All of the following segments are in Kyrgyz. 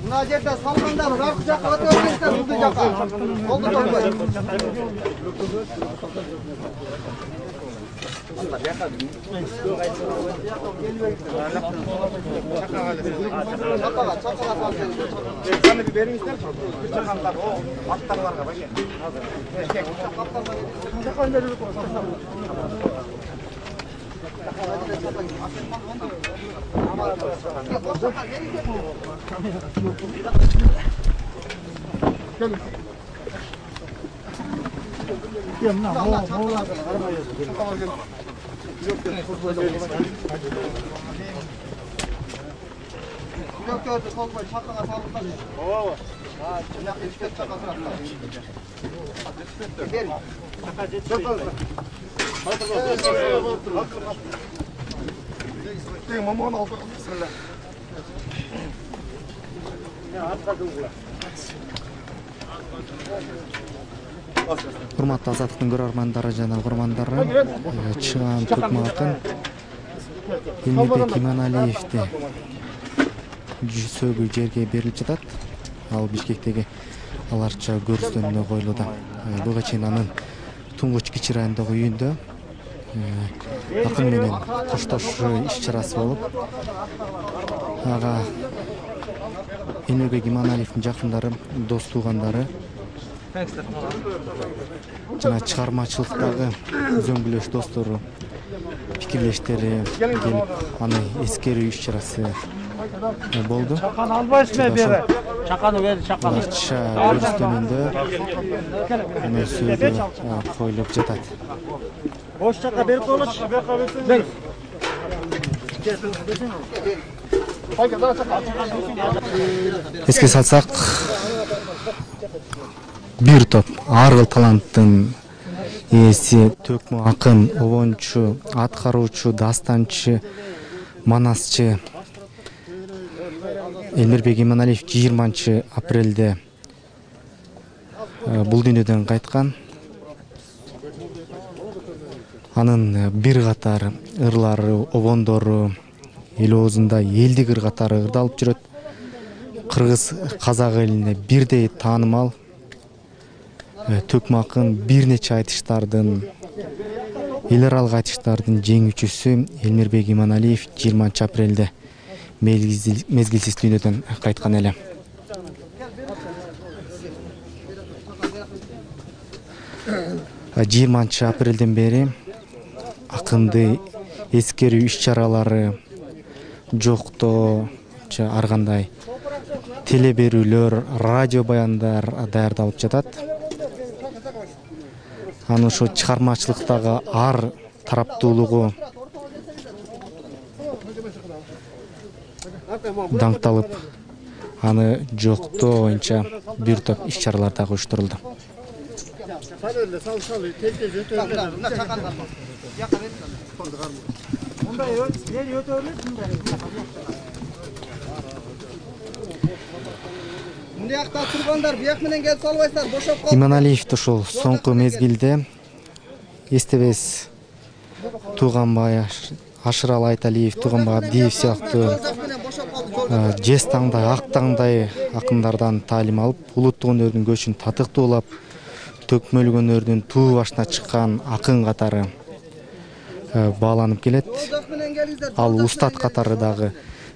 Mına жерде салгандар аркы жакка өтө берсеңиздер, бул жакка. Болду болбой. Урматтуу Азаттыктын көрөрмандары жана угармандары, чыган Төкмакын Эмирбек Иманалиевди сөгүү жерге берилип жатат. Ал Бишкектеги аларча көрүстөнүнө коюлууда. Буга чейин анын туңгуч кичи райондогу үйүндө акын менен коштошуу иш-чарасы болуп, ага Эмирбек Иманалиевдин жакындары, дос туугандары жана чыгармачылыктагы үзөңгүлөш достору пикирлештери келип, аны эскерүү иш-чарасы болду. Чакан албайсызбы бери? Чаканы бери, чакан. Көрүстөнүндө аны сөзү коюлуп жатат. Бош чака берип коелучу. Эске салсак, бир топ аргыл таланттын ээси Төкмө акын, обончу, аткаруучу, дастанчы, манасчы Эмирбек Иманалиев 20-апрелде бул дүйнөдөн кайткан. Анын бир катар ырлары, обондору эл оозунда элдик ыр катары ырдалып жүрөт. Кыргыз, казак элине бирдей таанымал. Төкмө акын бир нече айтыштардын, эл аралык айтыштардын жеңүүчүсү Эмирбек Иманалиев 20-апрелде мезгилсиз дүйнөдөн кайткан эле. Апрелден бери акынды эскерүү иш-чаралары жоктоо, ар кандай теле берүүлөр, радио баяндар даярдалып жатат. Аны ошо чыгармачылыктагы ар тараптуулугу даңкталып, аны жоктоо боюнча бир топ иш-чаралар дагы уюштурулду. Иманалиевди ошол соңку мезгилде эстебес Тууганбай Ашырал Айталиев, Тууганбай Абдиев сыяктуу жез таңдай, ак таңдай акындардан таалим алып, улуттук өнөрдүн көчүн татыктуулап, төкмөлүк өнөрдүн туу башына чыккан акын катары бааланып келет. Ал устат катары дагы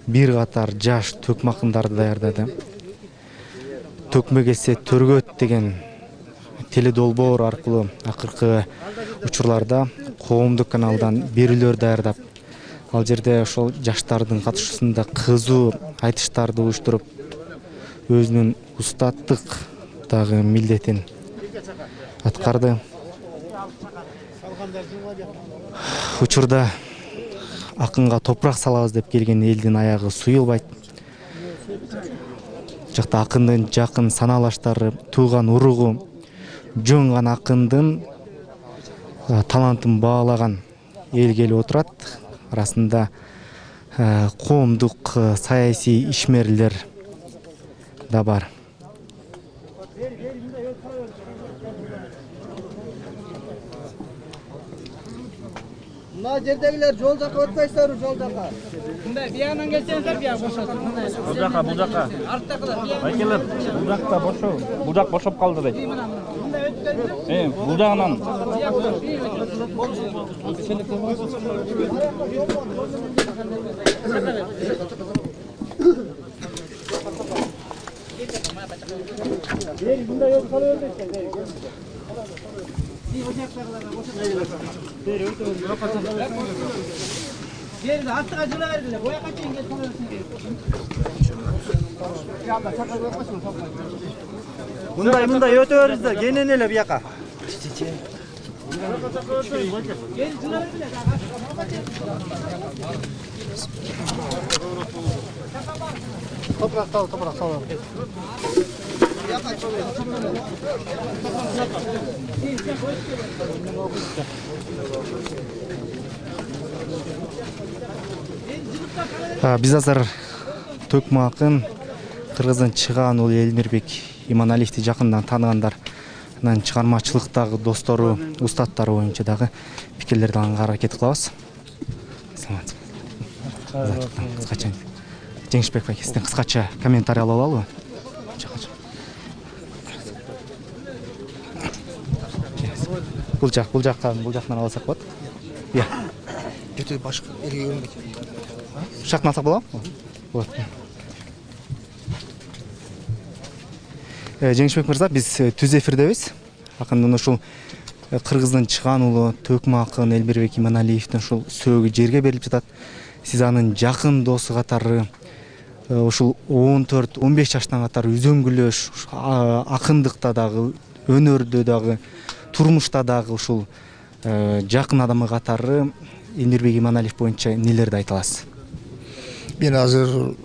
бир катар жаш төкмө акындарды даярдады. Төкмө келсе төргөт деген теледолбоор аркылуу акыркы учурларда коомдук каналдан берүүлөр даярдап, ал жерде ошол жаштардын катышуусунда кызуу айтыштарды уюштуруп, өзүнүн устаттык дагы милдетин аткарды. Учурда акынга топурак салабыз деп келген элдин аягы суюлбайт. Жакта акындын жакын санаалаштары, тууган уругу жоңган акындын талантын баалаган эл келип отурат. Арасында коомдук саясий ишмерлер да бар. Mına жердегилер жол жака өтпөйсүздөр, жол жака. Мындай биянан келсеңиздер, бия бошосун. Бул жака. Арттакылар бия. Айкелер, бул жакта бошо. Бул жак бошоп калды дейт. Мындай өткөнбү? Бул жагынан. Жерди артыга жыла бергиле, бояка чейин келип каласың. Мындай өтө бериңиздер, кенен эле бияка. Toprak sal. Биз азыр Төкмө акын, Кыргыздын чыгаан уулу Элмирбек Иманалиевди жакындан тааныгандар, анан чыгармачылыктагы достору, устаттары боюнча дагы пикирлерди алганга аракет кылабыз. Кыскача Жеңишбек бай, сизден кыскача комментарий ала алалы? Бул жактан алсак болот. Иә. Өтө башка элге көрүнбөйт. Шактан алсак болобу? Болот. Жеңишбек мырза, биз түз эфирдебиз. Акындын ушул Кыргыздын чыгаан уулу Төкмө акын Элмирбек Иманалиевдин ушул сөөгү жерге берилип жатат. Сиз анын жакын досу катары ушул 14-15 жаштан катары үзөңгүлөш, акындыкта дагы, өнөрдө дагы, турмушта дагы ушул жакын адамы катары Элмирбек Иманалиев боюнча нелерди айта аласыз? Мен азыр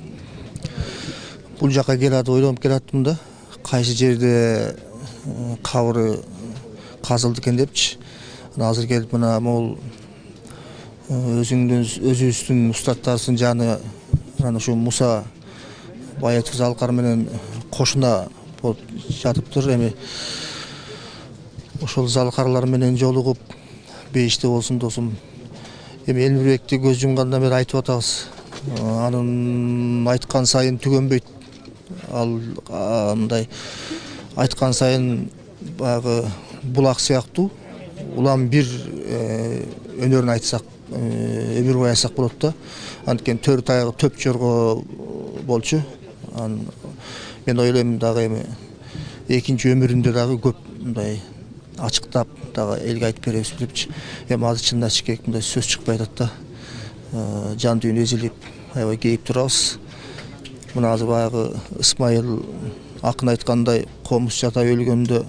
бул жака келатып ойлонуп келаттым да, кайсы жерде кабыры казылды экен депчи. Азыр келип мына могул өзүбүздүн устаттарыбыздын жаны ушу Муса Баятов Залкар менен кошуна болуп жатыптыр. Эми ошол залкарлар менен жолугуп бейиште болсун досум. Эми Элмирбекти көз жумгандан бери айтып атабыз. Анын айткан сайын түгөнбөйт. Ал мындай айткан сайын баягы булак сыяктуу улам бир өнөрүн айтсак, өмүр бою айтсак болот да. Анткени төрт аягы төп жорго болчу. Мен ойлойм дагы эми экинчи өмүрүндө дагы көп мындай ачыктап дагы элге айтып беребиз депчи. Эми азыр чынын ачык керек мындай сөз чыкпай атат да. Жан дүйнө эзилип, аябай кейип турабыз. Мына азыр баягы Исмайыл акын айткандай, комуз жата өлгөндө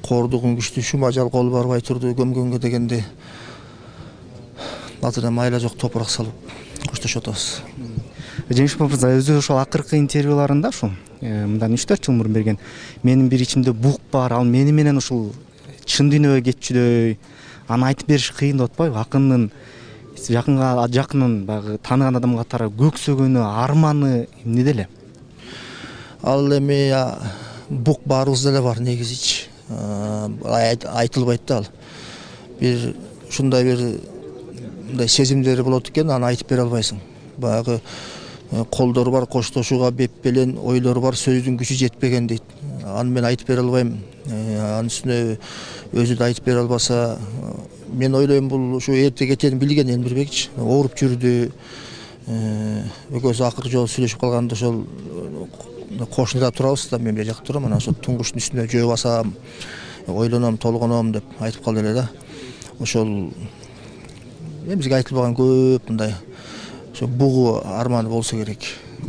кордугун күчтүү шум ажал кол барбай турду көмгөнгө дегенде азыр майла жок топурак салып коштошуп атабыз. Жеңишбек мырза өзү ошол акыркы интервьюларында ушул мындан 3-4 жыл мурун берген менин бир ичимде бук бар, ал мени менен ушул чын дүйнөгө кетчүдөй, аны айтып бериш кыйын деп атпайбы? Акындын жакынын баягы тааныган адам катары көксөгөнү, арманы эмнеде эле? Ал эми бук баарыбызда эле бар негизичи. Айтылбайт да ал. Бир ушундай бир мындай сезимдери болот экен, аны айтып бере албайсың. Баягы колдору бар, коштошууга беп белен, ойлору бар, сөздүн күчү жетпеген дейт. Аны мен айтып бере албайм. Анын үстүнө өзү да айтып бере албаса, мен ойлойм бул ушу эрте кетени билген Элмирбекчи. Ооруп жүрдү. Экөөсү акыркы жолу сүйлөшүп калганда ошол кошунада турабыз да, мен бери жакта турам, анан ошол туңгуштун үстүнө жөө басам, ойлоном, толгоном деп айтып калды эле да. Ошол бизге айтылбаган көп мындай бугу арманы болсо керек.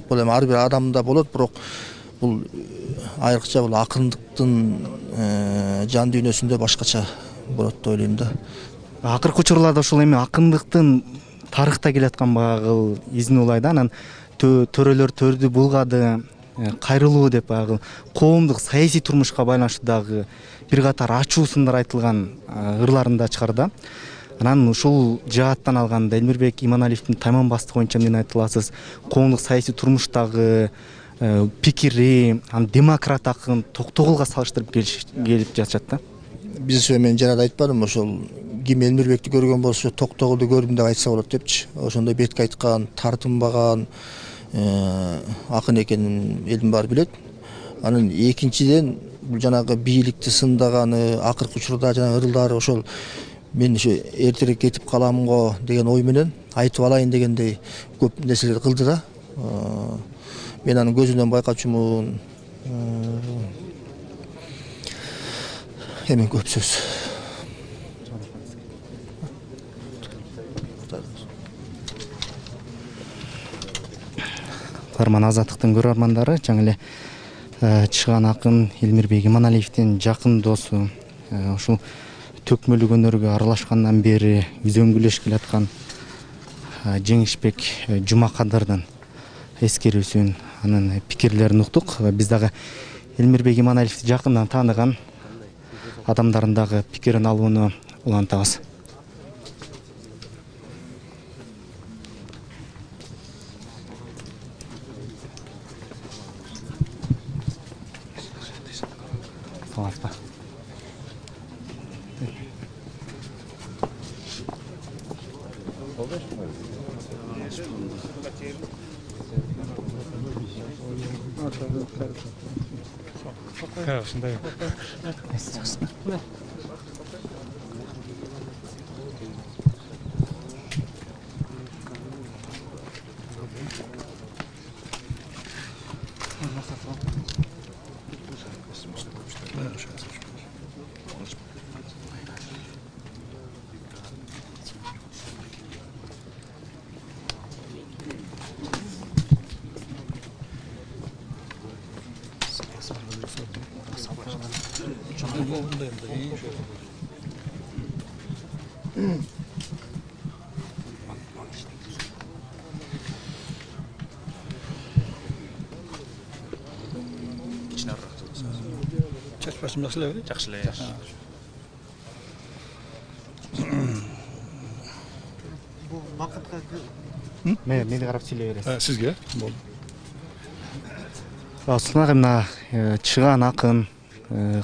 Бул эми ар бир адамда болот, бирок бул айрыкча бул акындыктын жан дүйнөсүндө башкача болот деп ойлойм да. Акыркы учурларда ушул эми акындыктын тарыхта келаткан багыл изин улай да, анан төрөлөр төрдү булгады, кайрылуу деп багыл коомдук саясий турмушка байланыштуу дагы бир катар ачуу сындар айтылган ырларында чыгар да. Анан ушул жааттан алганда Элмирбек Иманалиевдин тайманбастыгы боюнча эмне айта аласыз? Коомдук саясий турмуштагы пикири, демократ акын Токтогулга салыштырып келип жатышат да. Биз мен жана айтпадым, ошол ким Элмирбекти көргөн болсо Токтогулду көрдүм деп айтса болот депчи. Ошондой бетке айткан, тартынбаган акын экенин элдин баары билет. Анан экинчиден бул жанагы бийликти сындаганы, акыркы учурда жана ырылдары ошол мен ошо эртерээк кетип калам го деген ой менен айтып алайын дегендей көп нерселер кылды да. Мен анын көзүнөн байкачумун. Эми көп сөз. Каарман Азаттыктын көрөрмандары, жаңы эле чыган акын Элмирбек Иманалиевдин жакын досу, ушул төкмөлүк өнөргө аралашкандан бери үзөңгүлөшүп келаткан Жеңишбек Жумакадырдын эскерүүсүн, анын пикирлерин уктук. Биз дагы Элмирбек Иманалиевди жакындан тааныган адамдардын дагы пикирин алууну улантабыз. Мени карап сүйлөй бересиз. Сизге болду. Асылнагы мына чыган акын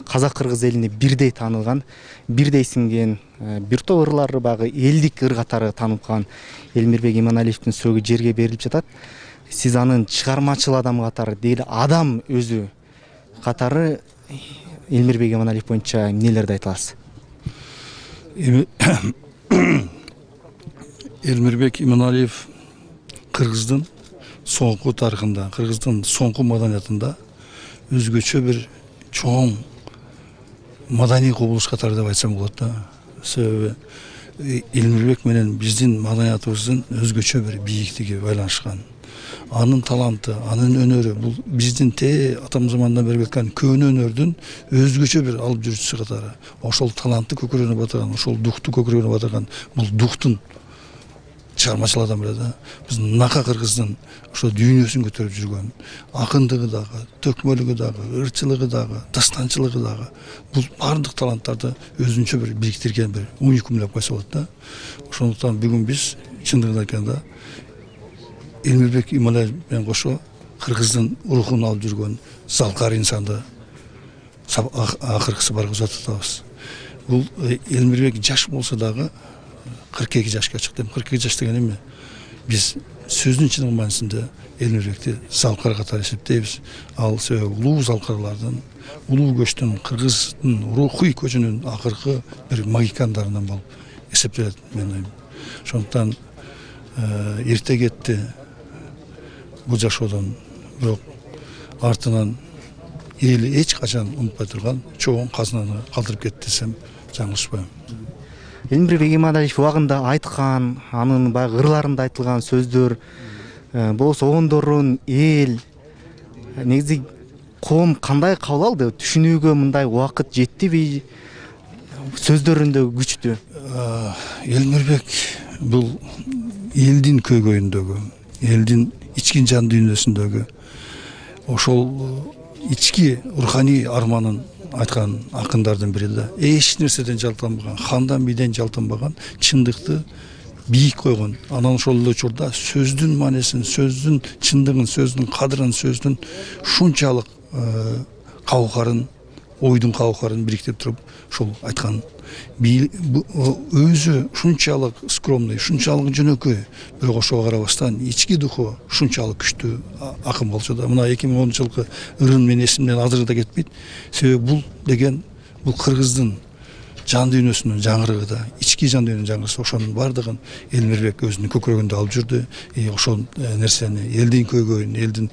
казак-кыргыз элине бирдей таанылган, бирдей сиңген, бир топ ырлары багы элдик ыр катары таанылып калган Элмирбек Иманалиевдин сөөгү жерге берилип жатат. Сиз анын чыгармачыл адам катары, дейли адам өзү катары Элмирбек Иманалиев боюнча эмнелерди айта аласыз? Элмирбек Иманалиев кыргыздын соңку тарыхында, кыргыздын соңку маданиятында өзгөчө бир чоң маданий кубулуш катары деп айтсам болот да. Себеби Элмирбек менен биздин маданиятыбыздын өзгөчө бир бийиктиги байланышкан. Анын таланты, анын өнөрү бул биздин атам замандан бери кеткен көөнө өнөрдүн өзгөчө бир алып жүрүүчүсү катары. Ошол талантты көкүрөгүнө батырган, ошол духту көкүрөгүнө батырган, бул духтун чыгармачыл адам эле да. Биз нака кыргыздын ошо дүйнөсүн көтөрүп жүргөн, акындыгы дагы, төкмөлүгү дагы, ырчылыгы дагы, дастанчылыгы дагы бул бардык таланттарды өзүнчө бир бириктирген бир уникум деп койсо болот да. Ошондуктан бүгүн биз чындыгын айтканда Элмирбек Иманалиев менен кошо кыргыздын рухун алып жүргөн залкар инсанды акыркысы баргызып атабыз. Бул Элмирбек жаш болсо дагы 42 жашка чыкты. 42 жаш деген эме? Биз сөздүн чын маанисинде Элмирбекти залкар катары эсептейбиз. Ал себеби улуу залкарлардын, улуу көчтүн, кыргыздын рухий көчүнүн акыркы бир магикандарынан болуп эсептелет, мен ойлойм. Ошондуктан эрте кетти бул жашоодон, бирок артынан эли эч качан унутпай турган чоң казынаны калтырып кетти десем жаңылышпайм. Элмирбек Иманалиев убагында айткан, анын баягы ырларында айтылган сөздөр болсо оңдорун эл негизи коом кандай кабыл алды? Түшүнүүгө мындай убакыт жеттиби? Сөздөрүндө күчтүү. Элмирбек бул элдин көйгөйүндөгү, элдин ички жан дүйнөсүндөгү ошол ички руханий арманын айткан акындардын бири да. Эч нерседен жалтанбаган, хандан бийден жалтанбаган, чындыкты бийик койгон. Анан ошол эле учурда сөздүн маанисин, сөздүн чындыгын, сөздүн кадырын, сөздүн шунчалык каукарын, ойдун каукарын бириктирип туруп ошол айткан. Өзү шунчалык скромный, шунчалык жөнөкөй, бирок ошого карабастан ички духу шунчалык күчтүү акын болчу да. Мына 2010-жылкы ырын мен эсимден азыр да кетпейт. Себеби бул деген бул кыргыздын жан дүйнөсүнүн жаңырыгы да, ички жан дүйнөнүн жаңырыгы. Ошонун бардыгын Элмирбек өзүнүн көкүрөгүндө алып жүрдү. Ошол нерсени, элдин көйгөйүн, элдин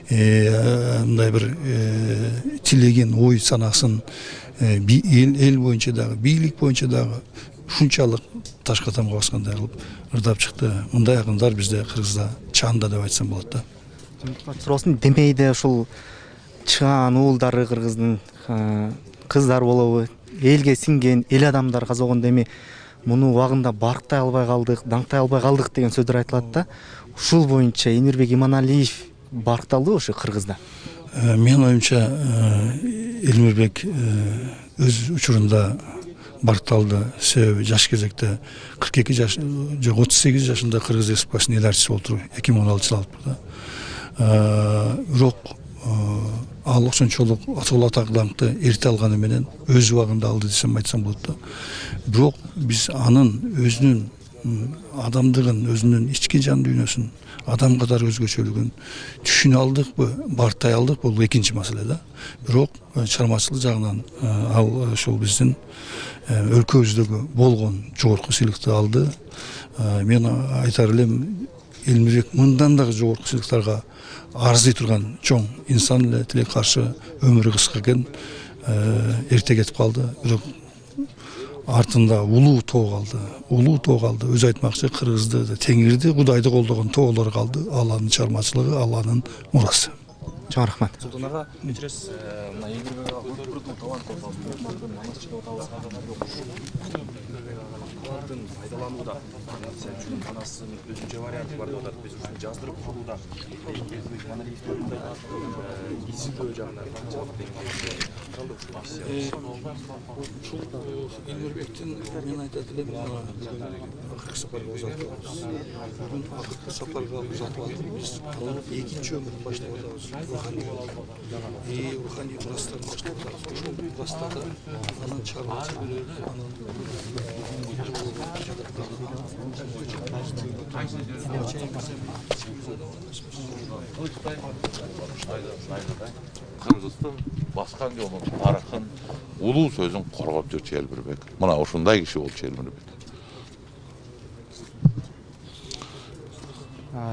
мындай бир тилегин, ой санасын эл боюнча дагы, бийлик боюнча дагы шунчалык ташка тамга баскандай кылып ырдап чыкты. Мындай акындар бизде Кыргызда чанда деп айтсам болот да. Туруусун демейде ошол чыгаан уулдары Кыргыздын кыздар болобу, элге сиңген эл адамдар казаган эми муну убагында барктай албай калдык, даңктай албай калдык деген сөздөр айтылат да. Ушул боюнча Эмирбек Иманалиев баркталды ошо Кыргызда. Мен оюмча Элмирбек өз учурунда баркталды. Себеби жаш кезекте 42 жаш, жок 38 жашында Кыргыз Республикасынын эл артисти болуп туруп 2016 алып да. Бирок ал ошончолук атол атак даңкты эрте алганы менен өз убагында алды десем айтсам болот да. Бирок биз анын өзүнүн адамдыгын, өзүнүн ички жан дүйнөсүн, адам катары өзгөчөлүгүн түшүнө алдыкпы, барктай алдык, бул экинчи маселе да. Бирок чыгармачылык жагынан ал ошол биздин өлкөбүздөгү болгон жогорку сыйлыкты алды. Мен айтар элем, Элмирбек мындан дагы жогорку сыйлыктарга арзый турган чоң инсан эле, тилек каршы өмүрү кыска экен, эрте кетип калды. Бирок артында улуу тоо калды. Улуу тоо калды. Өзү айтмакчы, Кыргызды, Теңирди, Кудайды колдогон тоолор калды. Алланын чыгармачылыгы, Алланын мурасы. Чоң рахмат. Султан ага, кечиресиз, мына Эмирбек ага өтүрдү талант пайдаланууда. Мисалы үчүн анасынын өзүнчө варианты бар деп атат. Биз ушуну жаздырып калууда. Эмирбек Иманалиевдин изилдөө жагынан Ушул Элмирбектин мен айтат элем, акыркы сапарга узатабыз. Бүгүн акыркы сапарга узатып атып, биз экинчи өмүрүн баштап атабыз. Руханий мурастарды баштап атабыз. Ошол мурастарда анын чыгармачылыгы, Кыргыздын баскан жолун, тарыхын, улуу сөзүн коргоп жүрчү Элмирбек. Мына ушундай киши болчу Элмирбек.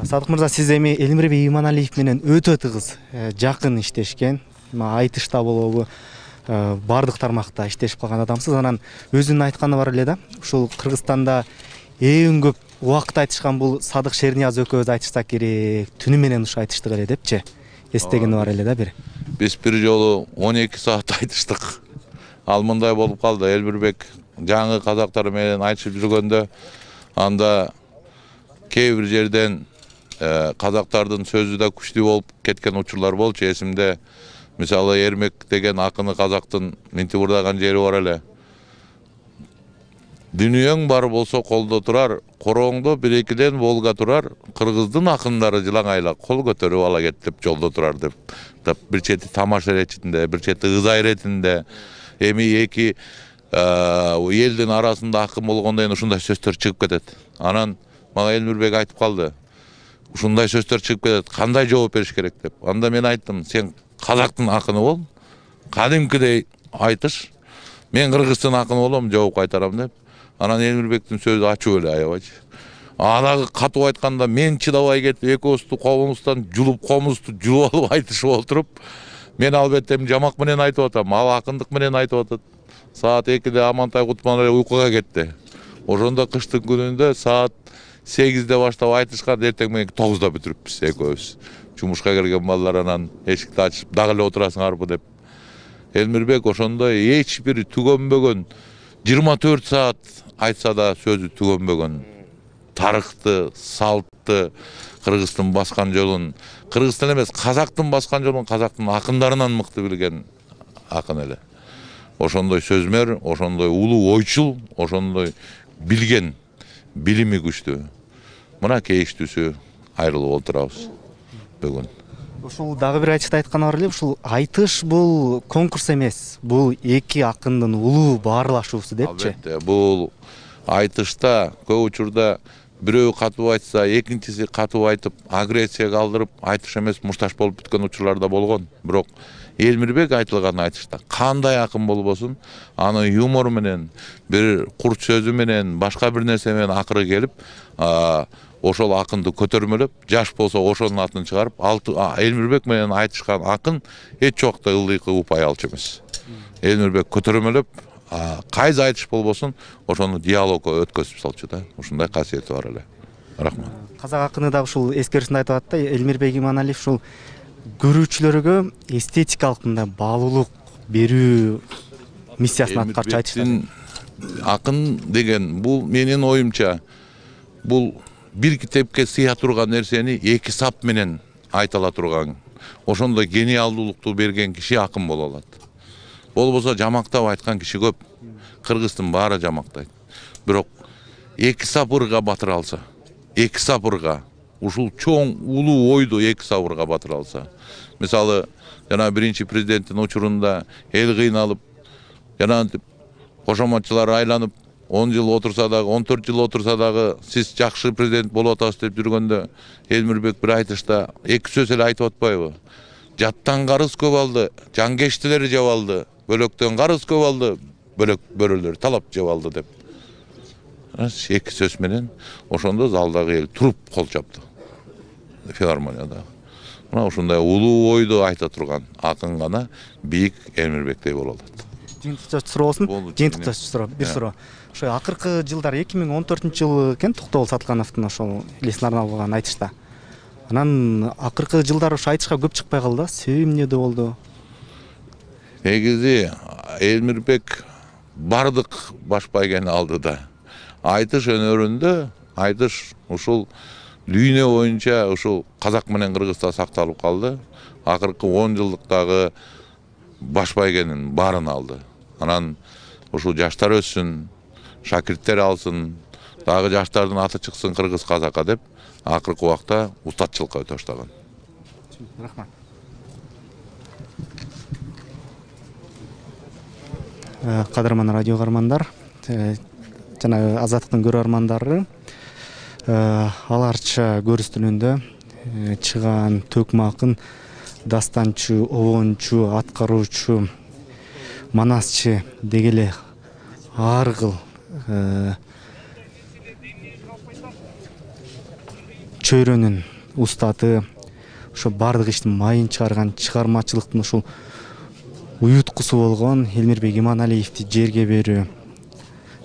Садык мырза, сиз эми Элмирбек Иманалиев менен өтө тыгыз жакын иштешкен, айтышта болобу, бардык тармакта иштешип калган адамсыз. Анан өзүнүн айтканы бар эле да. Ушул Кыргызстанда эң көп убакыт айтышкан бул Садык Шернияз экөөбүз айтышсак керек, түнү менен ушу айтыштык эле депчи. Эстегени бар эле да бир. Биз бир жолу 12 саат айтыштык. Ал мындай болуп калды. Элмирбек жаңы казактар менен айтышып жүргөндө, анда кээ бир жерден казактардын сөзү да күчтүү болуп кеткен учурлар болчу. Эсимде, мисалы Эрмек деген акыны казактын минтип ырдаган жери бар эле. Дүнүйөң бар болсо колдо турар, корооңдо бир-экиден Волга турар, Кыргыздын акындары жылаңайла кол көтөрүп ала кет деп жолдо турар деп. Бир чети тамаша иретинде, бир чети ыза иретинде, эми эки элдин арасында акын болгондон кийин ушундай сөздөр чыгып кетет. Анан мага Элмирбек айтып калды. Ушундай сөздөр чыгып кетет, кандай жооп бериш керек деп. Анда мен айттым, сен казактын акыны бол, кадимкидей айтыш, мен Кыргыздын акыны болом, жооп кайтарам деп. Анан Элмирбектин сөзү ачуу эле, аябайчы. Анагы катуу айтканда мен чыдабай кетип, экөөбүздү комуздан комузду жулуп алып айтышып отуруп, мен албетте жамак менен айтып атам, ал акындык менен айтып атат. Саат 2-де Амантай Кутман эле уйкуга кетти. Ошондо кыштын күнүндө саат 8'de баштап айтышкан, эртең менен 9'da бүтүрүпбүз экөөбүз. Жумушка келген балдар анан эшикти ачып, дагы эле отурасыңарбы деп. Элмирбек ошондой эч бир түгөнбөгөн 24 саат айтса да сөзү түгөнбөгөн тарыхты, салтты, Кыргыздын баскан жолун, Кыргыздын эмес, Казактын баскан жолун Казактын акындарынан мыкты билген акын эле. Ошондой сөзмөр, ошондой улуу ойчул, ошондой билген, билими күчтүү. Мына кейиштүүсү айрылып отурабыз бүгүн. Ушул дагы бир ачыкта айтканы бар эле, ушул айтыш бул конкурс эмес, бул эки акындын улуу баарлашуусу депчи. Албетте, бул айтышта көп учурда бирөө катуу айтса, экинчиси катуу айтып, агрессия калтырып, айтыш эмес мушташ болуп бүткөн учурлар да болгон. Бирок Элмирбек айтылган айтышта кандай акын болбосун, аны юмор менен, бир курт сөзү менен, башка бир нерсе менен акыры келип, ошол акынды көтөрмөлөп, жаш болсо ошонун атын чыгарып, Элмирбек менен айтышкан акын эч убакта ылдыйкы упай алчу эмес. Элмирбек көтөрмөлөп, кайсы айтыш болбосун, ошону диалогко өткөзүп салчу да. Ушундай касиети бар эле. Рахмат. Казак акыны да ушул эскерисинде айтып атат да, Элмирбек Иманалиев ушул көрүүчүлөргө эстетикалык мындай баалуулук берүү миссиясын аткарчу айтышты. Акын деген бул менин оюмча, бул бир китепке сыя турган нерсени эки сап менен айтала турган, ошондой гениалдуулукту берген киши акын боло алат. Болбосо жамактап айткан киши көп. Кыргыздын баары жамактайт. Бирок эки сапырга батыра алса, эки сапырга ушул чоң улуу ойду эки сапырга батыра алса. Мисалы, жана биринчи президенттин учурунда эл кыйналып, жана кошоматчылар айланып 10 жыл отурса дагы, 14 жыл отурса дагы, сиз жакшы президент болуп атасыз деп жүргөндө, Элмирбек бир айтышта эки сөз эле айтып атпайбы? Жаттан карыз көп алды, жангештилер жеп алды, бөлөктөн карыз көп алды, бөлөк бөрөлөр талап жеп алды деп. Эки сөз менен ошондо залдагы эл туруп кол чапты. Филармонияда. Мына ушундай улуу ойду айта турган акын гана бийик Элмирбектей боло алат. Жыйынтыкча суроо болсун. Жыйынтыкча суроо, бир суроо. Ошо акыркы жылдар 2014-жылы экен Токтогул Саткановдун ошол элесине арналган айтышта. Анан акыркы жылдар ошо айтышка көп чыкпай калды, себеби эмнеде болду? Негизи Элмирбек бардык баш байгени алды да. Айтыш өнөрүндө, айтыш ушул дүйнө боюнча ушул Казак менен Кыргызда сакталып калды. Акыркы 10 жылдыктагы баш байгенин баарын алды. Анан ушул жаштар өссүн, шакирттер алсын, дагы жаштардын аты чыксын кыргыз казакка деп акыркы убакта устатчылыкка өтө баштаган. Рахмат. Кадырман радио каармандар, жана Азаттыктын көрөрмандары, аларча көрүстүнүндө чыган төкмө акын, дастанчы, обончу, аткаруучу, манасчы дегеле ар кыл чөйрөнүн устаты, ошо бардык иштин майын чыгарган чыгармачылыктын ушул уюткусу болгон Элмирбек Иманалиевди жерге берүү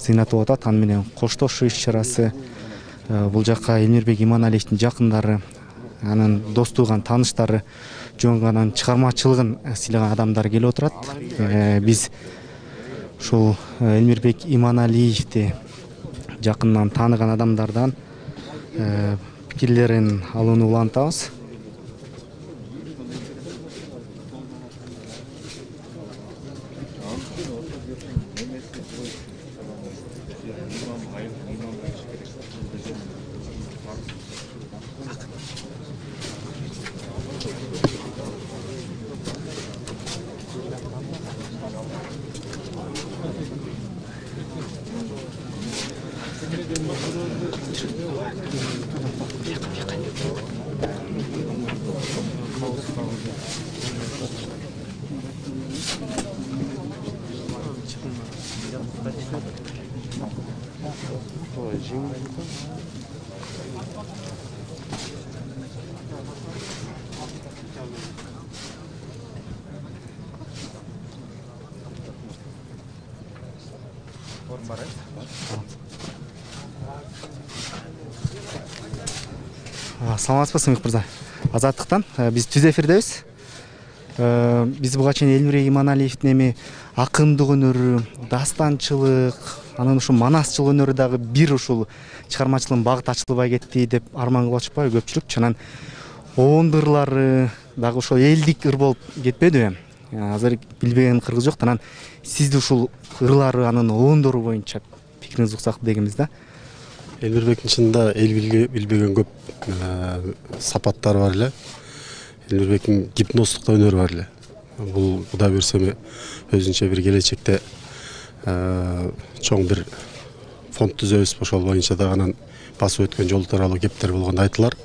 сыйнатып атат. Аны менен коштошуу иш-чарасы. Бул жакка Элмирбек Иманалиевдин жакындары, анын дос тууган тааныштары, жөн анын чыгармачылыгын сыйлаган адамдар келип отурат. Биз ушул Элмирбек Иманалиевди жакындан тааныган адамдардан пикирлерин алууну улантабыз. Саламатсызбы Сымық мырза? Азаттықтан биз түз эфирдебиз. Биз буга чейин Элмирбек Иманалиевдин эми акындык өнөрү, дастанчылык, анан ушул манасчыл өнөрү дагы бир ушул чыгармачылыгын багыт ачылбай кетти деп арман кылып атышпайбы көпчүлүк? Анан оонду ырлары дагы ошол элдик ыр болуп кетпедиби? Азыр билбеген кыргыз жок. Анан сизди ушул ырлары, аныноондору боюнча пикириңизди уксак дегенбиз да. Элмирбектин чынында эл билбеген көп сапаттары бар эле. Элмирбектин гипноздук өнөрү бар эле. Бул Кудай берсе өзүнчө бир келечекте чоң бир фонд түзөбүз, ошол боюнча да анан басып өткөн жол тууралуу кептер болгондо айтылар.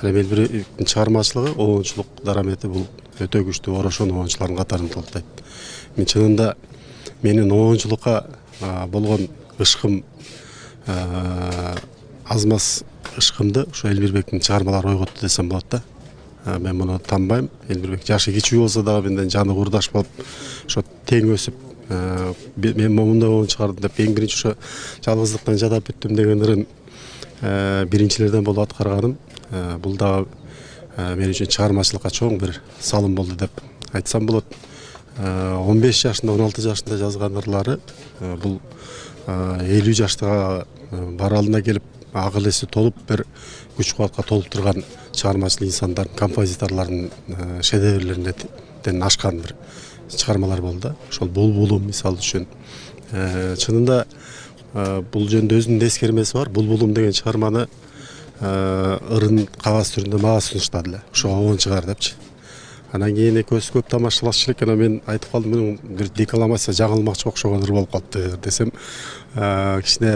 Элмирбектин чыгармачылыгы, оончулук дарамети бул өтө күчтүү орошон оончулардын катарына толуктайт. Мен чынында менин оончулукка болгон ышкым, азмаз ышкымды ушу Элмирбектин чыгармалары ойготту десем болот да. Мен муну танбайм. Элмирбек жашы кичүү болсо дагы менден жаны курдаш болуп, ошо тең өсүп, мен момундай оон чыгардым деп эң биринчи ошо жалгыздыктан жадап бүттүм деген ырын биринчилерден болуп аткарганым. Бул дагы мен үчүн чыгармачылыкка чоң бир салым болду деп айтсам болот. 15 жашында, 16 жашында жазган ырлары бул 50 жаштагы бар алдына келип акыл эси толуп бир күч кубатка толуп турган чыгармачыл инсандардын, композиторлордун шедеврлеринен ашкан бир чыгармалар болду да. Ошол Булбулум мисалы үчүн чынында бул жөнүндө өзүнүн эскермеси бар. Булбулум деген чыгарманы ырын кагаз түрүндө мага сунуштады эле. Ошо оон чыгар депчи. Анан кийин экөөбүз көп тамашалашчу элек, анан мен айтып калдым, мен бир декламация жаңылмакчы окшогон ыр болуп калыптыр десем, кичине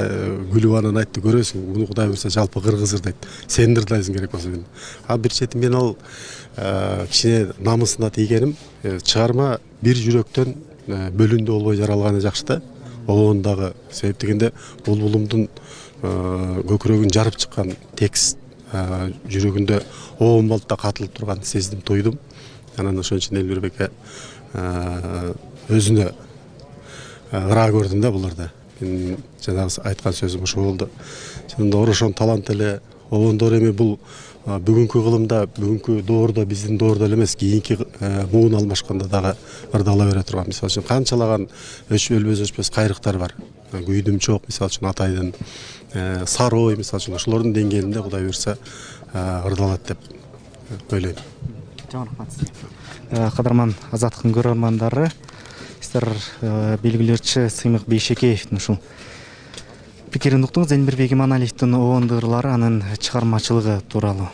күлүп анан айтты, көрөсүң, муну Кудай буйрса жалпы кыргыз ыр дейт. Сен ырдайсың керек болсо мен. Бир чети мен ал кичине намысына тийгеним, чыгарма бир жүрөктөн бөлүндү болбой жаралганы жакшы да. Оон дагы себеп дегенде Булбулумдун көкүрөгүн жарып чыккан текст жүрөгүндө оон болуп да катылып турган сездим, туйдум. Анан ошон үчүн Элмирбекке өзүнө ыра көрдүм да буларда. Мен жанагы айткан сөзүм ошо болду. Чынында орошон талант эле, оондор эми бул бүгүнкү кылымда, бүгүнкү доордо, биздин доордо эле эмес, кийинки муун алмашканда дагы ырдала бере турган. Мисалы үчүн канчалаган өлбөс кайрыктар бар. Күйдүм чок, мисалы үчүн Атайдын, Сарой, мисалы үчүн ошолордун деңгээлинде Кудай буйрса ырдалат деп ойлойм. Жаман рахмат сизге. Кадырман Азаттыктын көрөрмандары, сиздер белгилөөчү Сыймык Бейшекеевдин ушул пикирин уктуңуз. Элмирбек Иманалиевдин оонду ырлары, анын чыгармачылыгы тууралуу.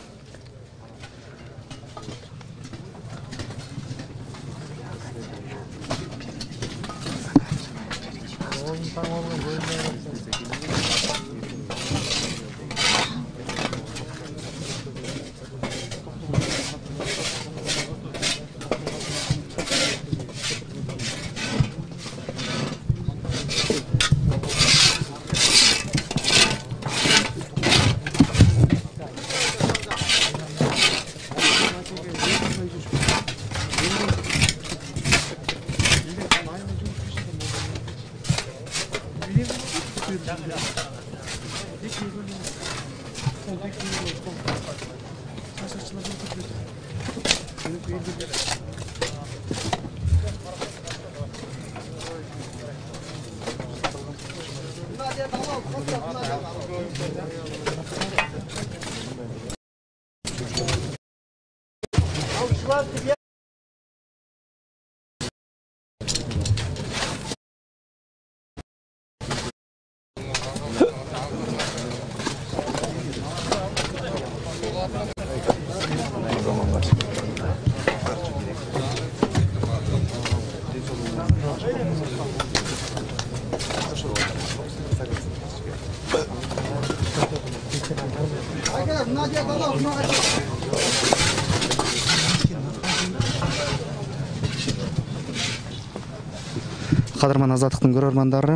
Кадырман Азаттыктын көрөрмандары,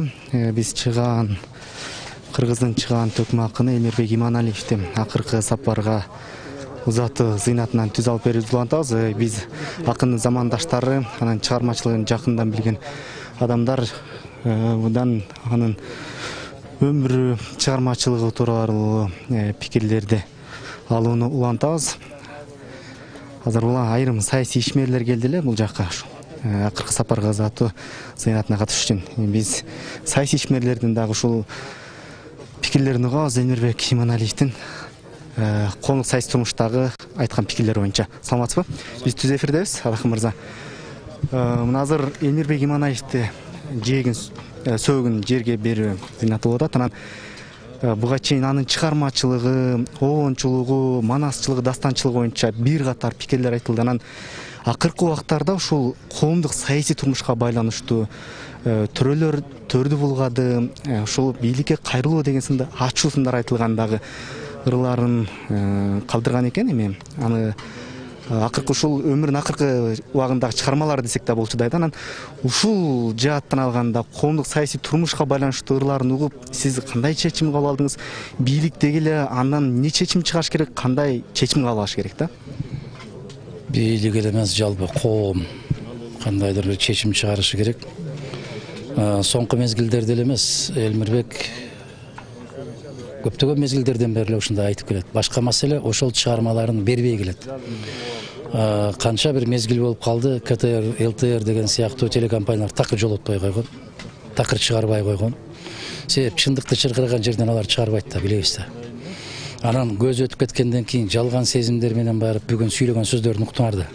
биз чыгаан кыргыздын чыгаан төкмө акыны Элмирбек Иманалиевди акыркы сапарга узатуу зыйнатынан түз алып берүүбүздү улантабыз. Биз акындын замандаштары, анын чыгармачылыгын жакындан билген адамдар анын өмүрү, чыгармачылыгы тууралуу пикирлерди алууну улантабыз. Азыр айрым саясий ишмерлер келди эле бул жакка. Акыркы сапарга затуу зыянатына катышуу үчүн биз саясий ишмерлердин дагы ушул пикирлерин угабыз. Элмирбек Иманалиевдин коомдук саясий турмуштагы айткан пикирлери боюнча. Саламатсызбы? Биз түз эфирдебиз, Аракын мырза. Мына азыр Элмирбек Иманалиевди жегин сөөгүн жерге берүү зыянатылып атат. Анан буга чейин анын чыгармачылыгы, обончулугу, манасчылыгы, дастанчылыгы боюнча бир катар пикирлер айтылды. Анан акыркы убактарда ушул коомдук саясий турмушка байланыштуу төрөлөр төрдү булгады, ушул бийликке кайрылуу деген сынды ачуу сындар айтылган дагы ырларын калдырган экен. Эми аны акыркы ушул өмүрүнүн акыркы убагындагы чыгармалары десек да болчу да. Анан ушул жааттан алганда коомдук саясий турмушка байланыштуу ырларын угуп, сиз кандай чечим кабыл алдыңыз? Бийликтеги эле андан эмне чечим чыгарыш керек, кандай чечим кабыл алыш керек да? Бийлик эле эмес, жалпы коом кандайдыр бир чечим чыгарышы керек. Соңку мезгилдерде эле эмес, Элмирбек көптөгөн мезгилдерден бери эле ушундай айтып келет. Башка маселе ошол чыгармаларын бербей келет. Канча бир мезгил болуп калды, КТР, ЛТР деген сыяктуу телекомпаниялар такыр жолотпой койгон, такыр чыгарбай койгон. Себеп чындыкты чыркыраган жерден алар чыгарбайт да, билебиз да. Анан көз өтүп кеткенден кийин жалган сезимдер менен барып бүгүн сүйлөгөн сөздөрүн уктумарды.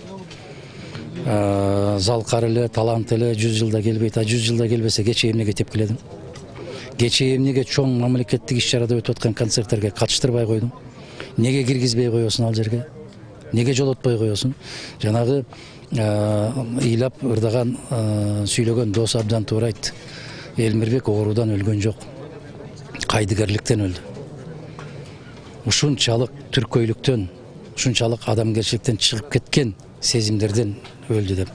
Залкар эле, талант эле 100 жылда келбейт, 100 жылда келбесе кечээ эмнеге теп келедим? Кечээ эмнеге чоң мамлекеттик иш-чарада өтүп аткан концерттерге катыштырбай койдуң? Неге киргизбей коесуң ал жерге? Неге жолотпой коесуң? Жанагы ыйлап ырдаган, сүйлөгөн дос абдан туура айтты. Элмирбек оорудан өлгөн жок, кайдыгерликтен өлдү. Ушунчалык түркөйлүктөн, ушунчалык адамгерчиликтен чыгып кеткен сезимдерден өлдү деп.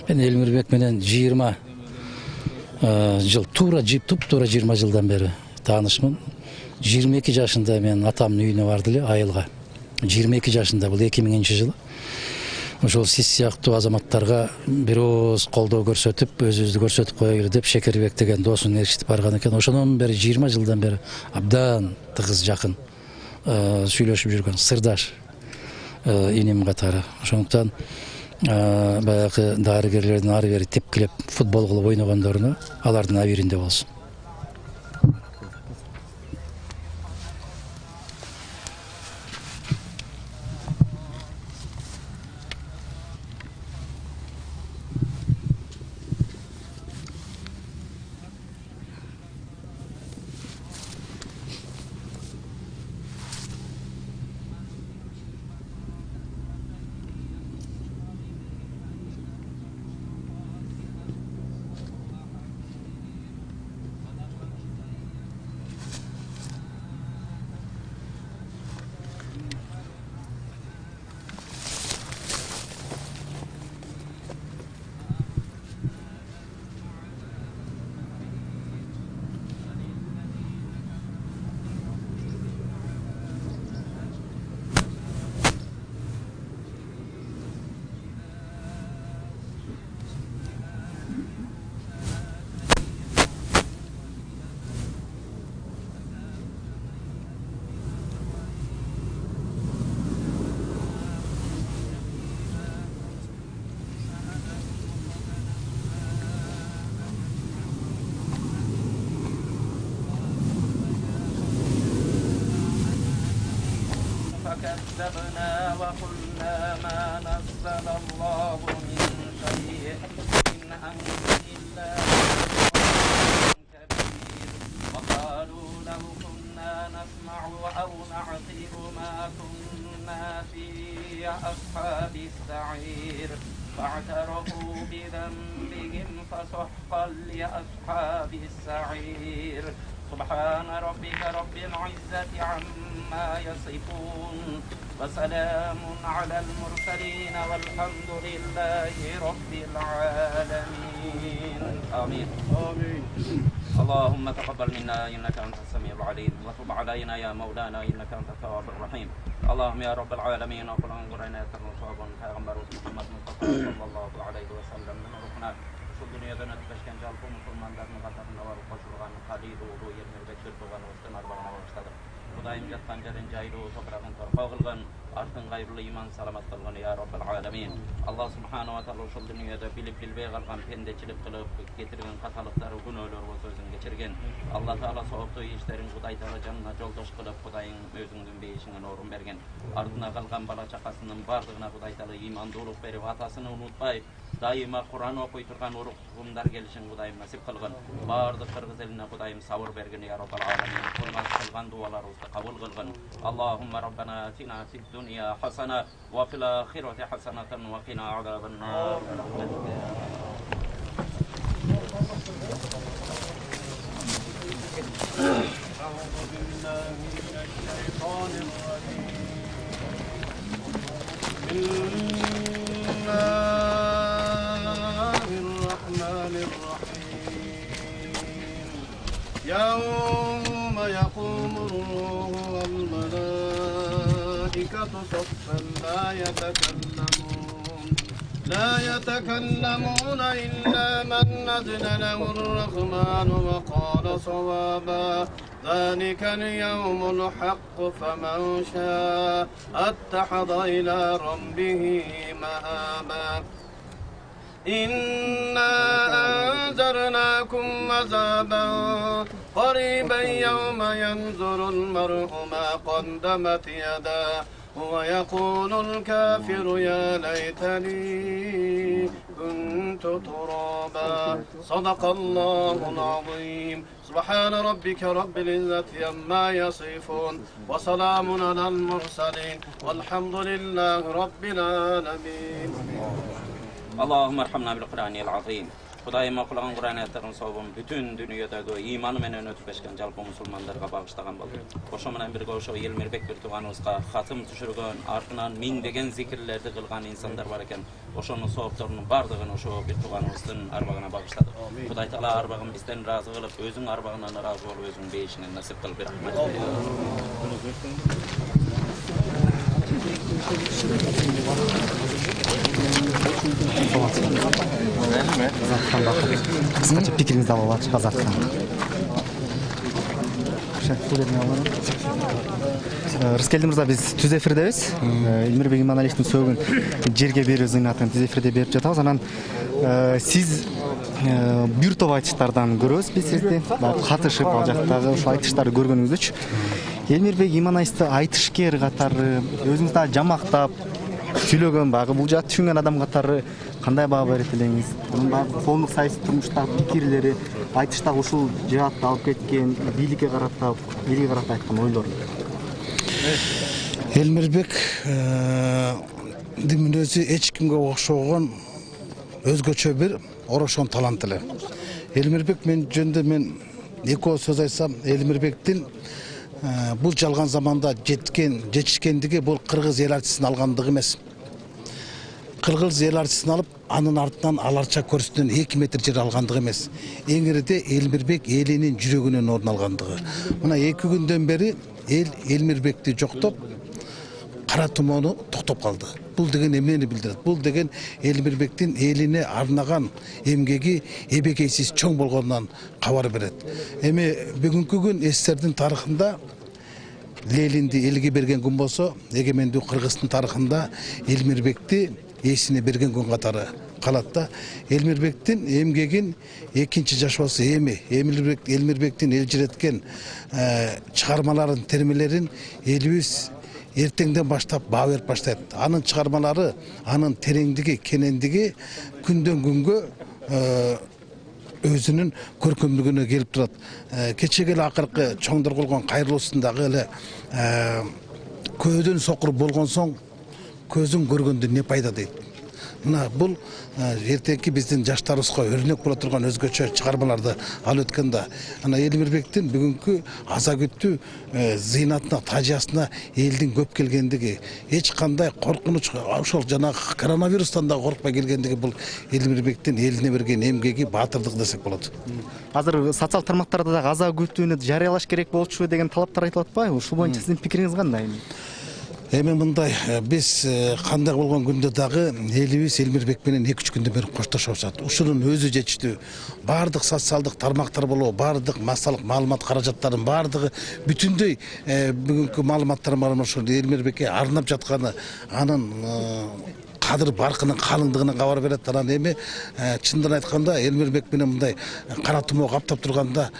Мен Элмирбек менен 20 жыл, туура 20 жылдан бери таанышмын. 22 жашында мен атамдын үйүнө барды эле, айылга. 22 жашында, бул 2000 жылы. Ошол сиз сыяктуу азаматтарга бир ооз колдоо көрсөтүп, өзүбүздү көрсөтүп коелу деп Шекербек деген досун ээрчитип барган экен. Ошондон бери 20 жылдан бери абдан тыгыз жакын сүйлөшүп жүргөн сырдаш иним катары. Ошондуктан баягы дарыгерлердин ары бери тепкилеп футбол кылып ойногондоруна алардын абийиринде болсун. فكذبنا وقلنا ما نزل الله من شيء إن أنت إلا كبير وقالوا لو كنا نسمع أو نعقل ما كنا في أصحاب السعير فاعترفوا بذنبهم فسحقا لأصحاب السعير سبحان ربك رب العزة عما يصفون وسلام على المرسلين والحمد لله رب العالمين آمين اللهم تقبل منا إنك أنت السميع العليم وتب علينا يا مولانا إنك أنت التواب الرحيم اللهم يا رب العالمين وقل انظرنا يتم صوابا پیغمبر محمد مصطفى صلى الله عليه وسلم من ركنا ушул дүйнөдөн өтпөшкөн жалпы мусулмандардын катарында барып кошулган Калил уулу Элмирбек Түркүбановдун арбагына багыштадык. Кудайым жаткан жерин жайлуу, топурагын торкоо кылгын, артын кайырлуу иман саламат кылгын я Роббал аламин. Алла субханаху ва таала ушул дүйнөдө билип билбей калган пендечилик кылып кетирген каталыктар, күнөөлөр болсо өзүн кечирген. Алла таала сооптуу иштерин Кудай таала жанына жолдош кылып, Кудайың өзүңдүн бейишиңе орун берген. Артына калган бала чакасынын бардыгына Кудай таала имандуулук берип, атасын унутпай, дайыма Кур'ан окуй турган урук тукумдар келишин Кудайым насип кылгын. Бардык кыргыз элине Кудайым сабыр берген я Роббал аламин. Курман кылган дуаларыбызды кабыл кылгын. Аллахумма раббана атина фид дунья хасана ва фил ахирати хасанатан ва кина азабан нар. يوم يقوم الروح والملائكة صفا لا يتكلمون إلا من أذن له الرحمن وقال صوابا ذلك اليوم الحق فمن شاء اتخذ إلى ربه مآبا إنا أنذرناكم عذابا قريبا يوم ينظر المرء ما قدمت يداه ويقول الكافر يا ليتني كنت ترابا صدق الله العظيم سبحان ربك رب العزة عما يصفون وسلام على المرسلين والحمد لله رب العالمين اللهم ارحمنا بالقرآن العظيم. Kudayım okulan Kur'an ayetlerin sababın bütün dünyadagi imanı menen ötüpleşken jalpı musulmanlarga bagışlagan boldu. Oşo menен birge oşo Elmirbek Turtuganыбызга hatım түшүргөн, артынан миңдеген зикирлерди кылган инсандар бар экен. Ошонун соопторунун бардыгын ошо Туртуганыбыздын арбагына багыштадык. Кудай таала арбагын бизден разы кылып, өзүң арбагынан разы болуп, өзүң бейишине насип кылып рахмат. Кыскача пикириңизди алып алачы Азаттан. Рыскелди мырза, биз түз эфирдебиз. Элмирбек Иманалиевдин сөөгүн жерге берүү зыйнатын түз эфирде берип жатабыз. Анан сиз бир топ айтыштардан көрөбүз биз сизди. Катышып ал жактагы ошол айтыштарды көргөнүңүзчү. Элмирбек Иманалиевди айтышкер катары, өзүңүз да жамактап сүйлөгөн багы бул жат түшүнгөн адам катары кандай баа берет элеңиз? Мунун багы коомдук саясий турмуштагы пикирлери, айтыштагы ушул жаатты алып кеткен, бийликке карата айткан ойлор. Элмирбек мүнөзү эч кимге окшогон өзгөчө бир орошон талант эле. Элмирбек мен жөнүндө мен эки сөз айтсам, Элмирбектин бул жалган заманда жетишкендиги бул кыргыз эл артистин алгандыгы эмес. Кыргыз эл артистин алып, анын артынан аларча көрсөтөн 2 метр жер алгандыгы эмес. Эң ириде Элмирбек элинин жүрөгүнөн орун алгандыгы. Мына 2 күндөн бери эл Элмирбекти жоктоп, кара тумоону токтоп калды. Бул деген эмнени билдирет? Бул деген Элмирбектин элине арнаган эмгеги эбекейсиз чоң болгонунан кабар берет. Эми бүгүнкү күн эстердин тарыхында Ленинди элге берген күн болсо, эгемендүү Кыргыздын тарыхында Элмирбекти эсине берген күн катары калат да. Элмирбектин эмгегин экинчи жашоосу Элмирбектин элжиреткен чыгармаларын, термелерин элибиз эртеңден баштап баа берип баштайт. Анын чыгармалары, анын тереңдиги, кенендиги күндөн күнгө өзүнүн көркөмдүгүнө келип турат. Кечеге эле акыркы чоңдор кылган кайрылуусундагы эле көдөн сокур болгон соң көзүң көргөндө не пайда дейт. Мына бул эртеңки биздин жаштарыбызга өрнөк боло турган өзгөчө чыгармаларды алып өткөндө, ана Элмирбектин бүгүнкү аза күттүү зыйнатына, тажиясына элдин көп келгендиги, эч кандай коркунуч, ошол жанагы коронавирустан да коркпай келгендиги бул Элмирбектин элине берген эмгеги, баатырдык десек болот. Азыр социал тармактарда да аза күтүүнү жарыялаш керек болчу деген талаптар айтылып атпайбы? Ушул боюнча сиздин пикириңиз кандай? Эми мындай биз кандай болгон күндө дагы элибиз Элмирбек менен 2-3 күндөн бери коштошуп атат. Ушунун өзү жетиштүү. Бардык социалдык тармактар болобу, бардык массалык маалымат каражаттарынын бардыгы бүтүндөй бүгүнкү маалыматтар менен ошол Элмирбекке арнап жатканы анын кадыр баркынын калыңдыгынан кабар берет. Анан эми чындын айтканда Элмирбек менен мындай кара тумоо каптап турганда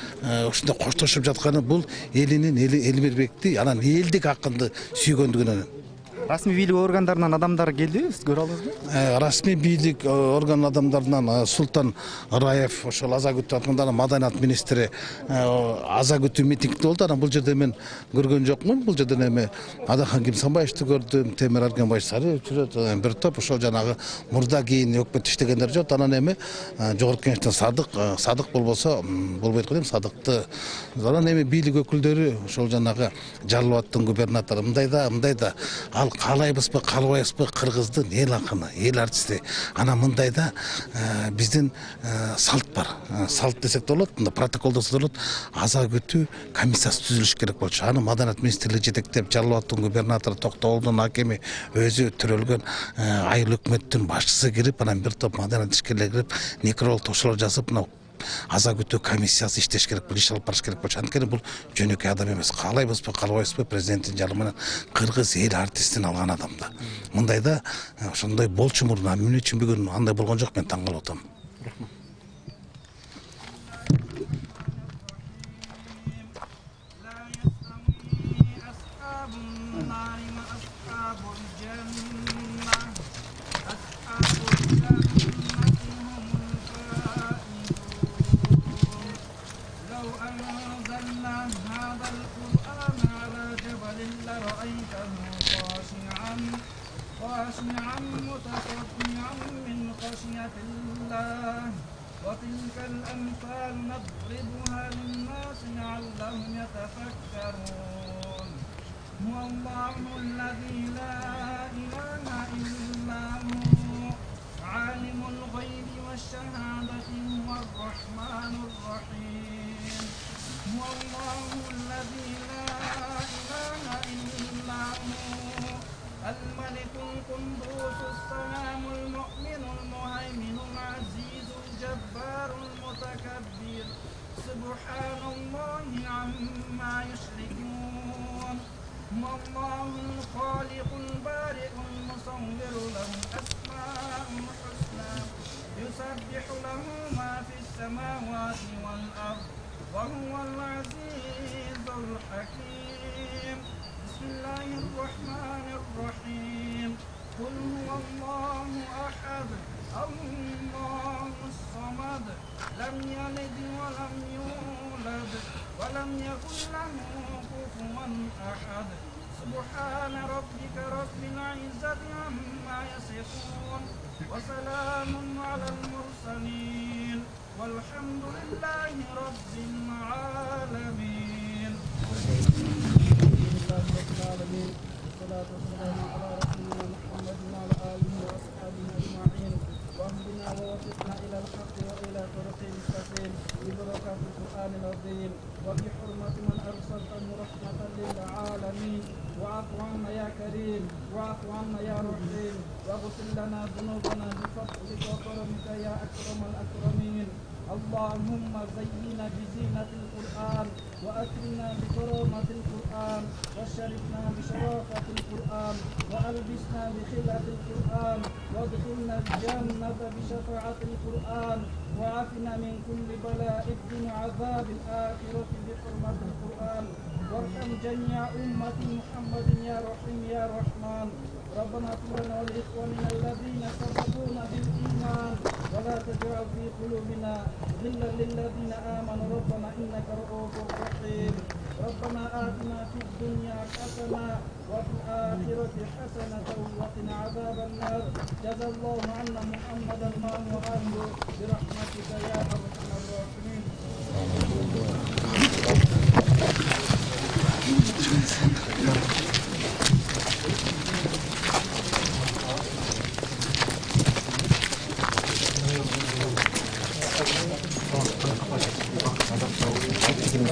ушундай коштошуп жатканы бул элинин Элмирбекти анан элдик акынды сүйгөндүгүнөн. Расмий бийлик органдарынан адамдар келдиби, сиз көрө алдыңызбы? Расмий бийлик орган адамдарынан Султан Раев, ошол аза күтүү атканда маданият министри аза күтүү митингде болду. Анан бул жерде мен көргөн жокмун. Бул жерден эми Адахан Кимсанбаевди көрдүм, Темир Аргенбаевич Сары жүрөт, бир топ ошол жанагы мурда кийин өкмөт иштегендер жүрөт. Анан эми жогорку кеңештен Садык болбосо болбойт го дейм, Садыкты. Анан эми бийлик өкүлдөрү ошол жанагы Жалал Абадтын губернатору мындайда ал каалайбызбы, каалабайбызбы, кыргыздын эл акыны, эл артисти. Анан мындайда биздин салт бар. Салт десек да болот, мында протокол десек да болот. Аза күтүү комиссиясы түзүлүш керек болчу. Аны маданият министрлиги жетектеп, Жалал Абадтын губернатору, Токтогулдун акими, өзү төрөлгөн айыл өкмөттүн башчысы кирип, анан бир топ маданият ишкерлери кирип, некролог тошолор жазып, мына аза күтүү комиссиясы иштеш керек, бул иш алып барыш керек болчу. Анткени бул жөнөкөй адам эмес. Каалайбызбы, каалабайбызбы, президенттин жалы менен кыргыз эл артистин алган адам да. Мындайда ошондой болчу мурун, эмне үчүн бүгүн андай болгон жок, мен таң калып атам. خاشعا متصدعا من خشية الله وتلك الأمثال نضربها للناس لعلهم يتفكرون هو الله الذي لا إله إلا هو عالم الغيب والشهادة هو الرحمن الرحيم هو الله الذي لا إله إلا هو الملك القدوس السلام المؤمن المهيمن العزيز الجبار المتكبر سبحان الله عما يشركون هو الله الخالق البارئ المصور له الأسماء الحسنى يسبح له ما في السماوات والأرض وهو العزيز الحكيم بسم الله الرحمن الرحيم قل هو الله أحد الله الصمد لم يلد ولم يولد ولم يكن له كفوا أحد سبحان ربك رب العزة عما يصفون وسلام على المرسلين والحمد لله رب العالمين. والصلاة والسلام على رسولنا محمد وعلى آله وأصحابه أجمعين واهدنا ووفقنا إلى الحق وإلى طريق المستقيم ببركات القرآن العظيم وبحرمة من أرسلته رحمة للعالمين واعف عنا يا كريم واعف عنا يا رحيم واغفر لنا ذنوبنا بفضلك وكرمك يا أكرم الأكرمين. اللهم زينا بزينة القرآن وأكرمنا بكرامة القرآن وشرفنا بشرافة القرآن وألبسنا بخلعة القرآن وادخلنا الجنة بشفاعة القرآن وعافنا من كل بلاء الدين وعذاب الآخرة بحرمة القرآن وارحم جميع أمة محمد يا رحيم يا رحمن. ربنا اغفر لنا ولإخواننا الذين سبقونا بالإيمان ولا تجعل في قلوبنا غلا للذين آمنوا ربنا إنك رؤوف رحيم. ربنا آتنا في الدنيا حسنة وفي الآخرة حسنة وقنا عذاب النار. جزا الله عنا محمدا ما هو أهله برحمتك يا أرحم الراحمين.